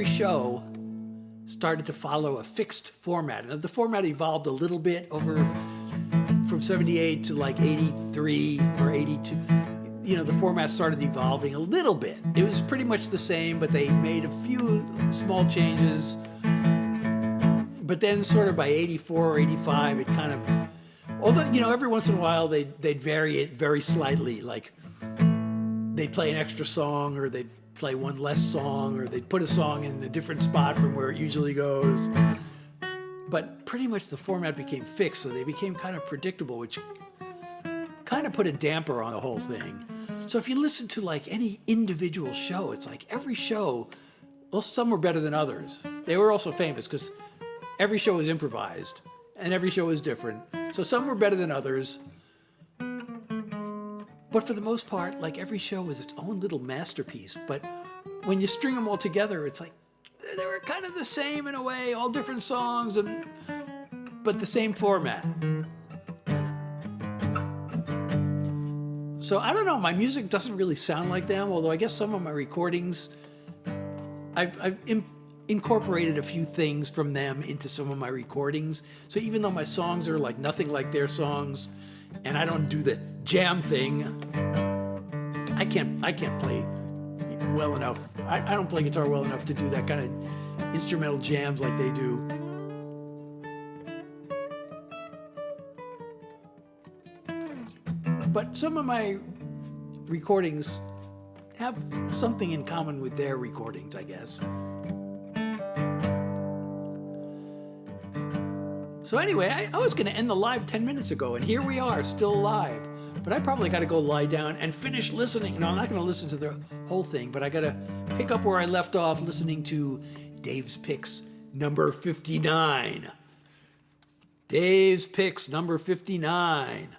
show started to follow a fixed format. And the format evolved a little bit over from 78 to like 83 or 82. the format started evolving a little bit. It was pretty much the same, but they made a few small changes. But then sort of by 84 or 85, it kind of, although, every once in a while they'd vary it very slightly, like they'd play an extra song, or they'd play one less song, or they'd put a song in a different spot from where it usually goes. But pretty much the format became fixed, so they became kind of predictable, which kind of put a damper on the whole thing. So if you listen to like any individual show, it's like every show, well, some were better than others. They were also famous because every show was improvised and every show was different. So some were better than others. But for the most part, like every show was its own little masterpiece. But when you string them all together, it's like they were kind of the same in a way, all different songs, but the same format. So I don't know, my music doesn't really sound like them, although I guess some of my recordings, I've incorporated a few things from them into some of my recordings. So even though my songs are like nothing like their songs, and I don't do the jam thing, I can't play well enough. I don't play guitar well enough to do that kind of instrumental jams like they do. But some of my recordings have something in common with their recordings, I guess. So anyway, I was going to end the live 10 minutes ago, and here we are, still live. But I probably got to go lie down and finish listening. No, I'm not going to listen to the whole thing, but I got to pick up where I left off listening to Dave's Picks number 59. Dave's Picks number 59.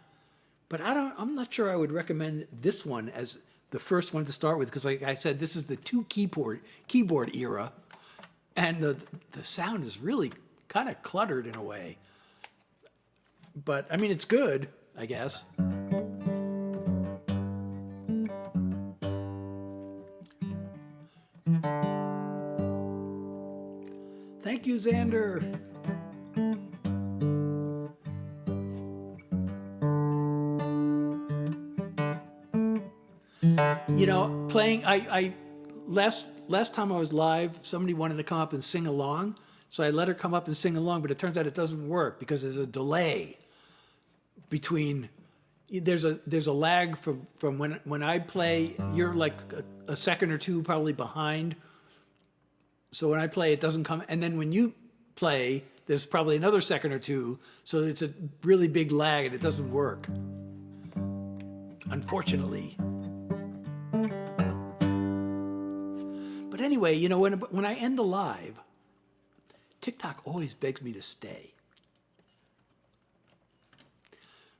But I'm not sure I would recommend this one as the first one to start with, because like I said, this is the two keyboard era, and the sound is really kind of cluttered in a way. But I mean, it's good, I guess. Thank you, Xander. Playing, last time I was live, somebody wanted to come up and sing along. So I let her come up and sing along, but it turns out it doesn't work because there's a delay between, there's a lag from when I play, you're like a second or two probably behind. So when I play, it doesn't come, and then when you play, there's probably another second or two, so it's a really big lag and it doesn't work, unfortunately. But anyway, when I end the live, TikTok always begs me to stay.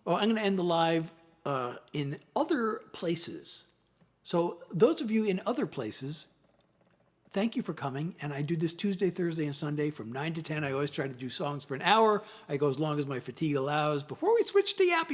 Oh, I'm going to end the live in other places. So those of you in other places, thank you for coming. And I do this Tuesday, Thursday, and Sunday from 9 to 10. I always try to do songs for an hour. I go as long as my fatigue allows before we switch to Yappy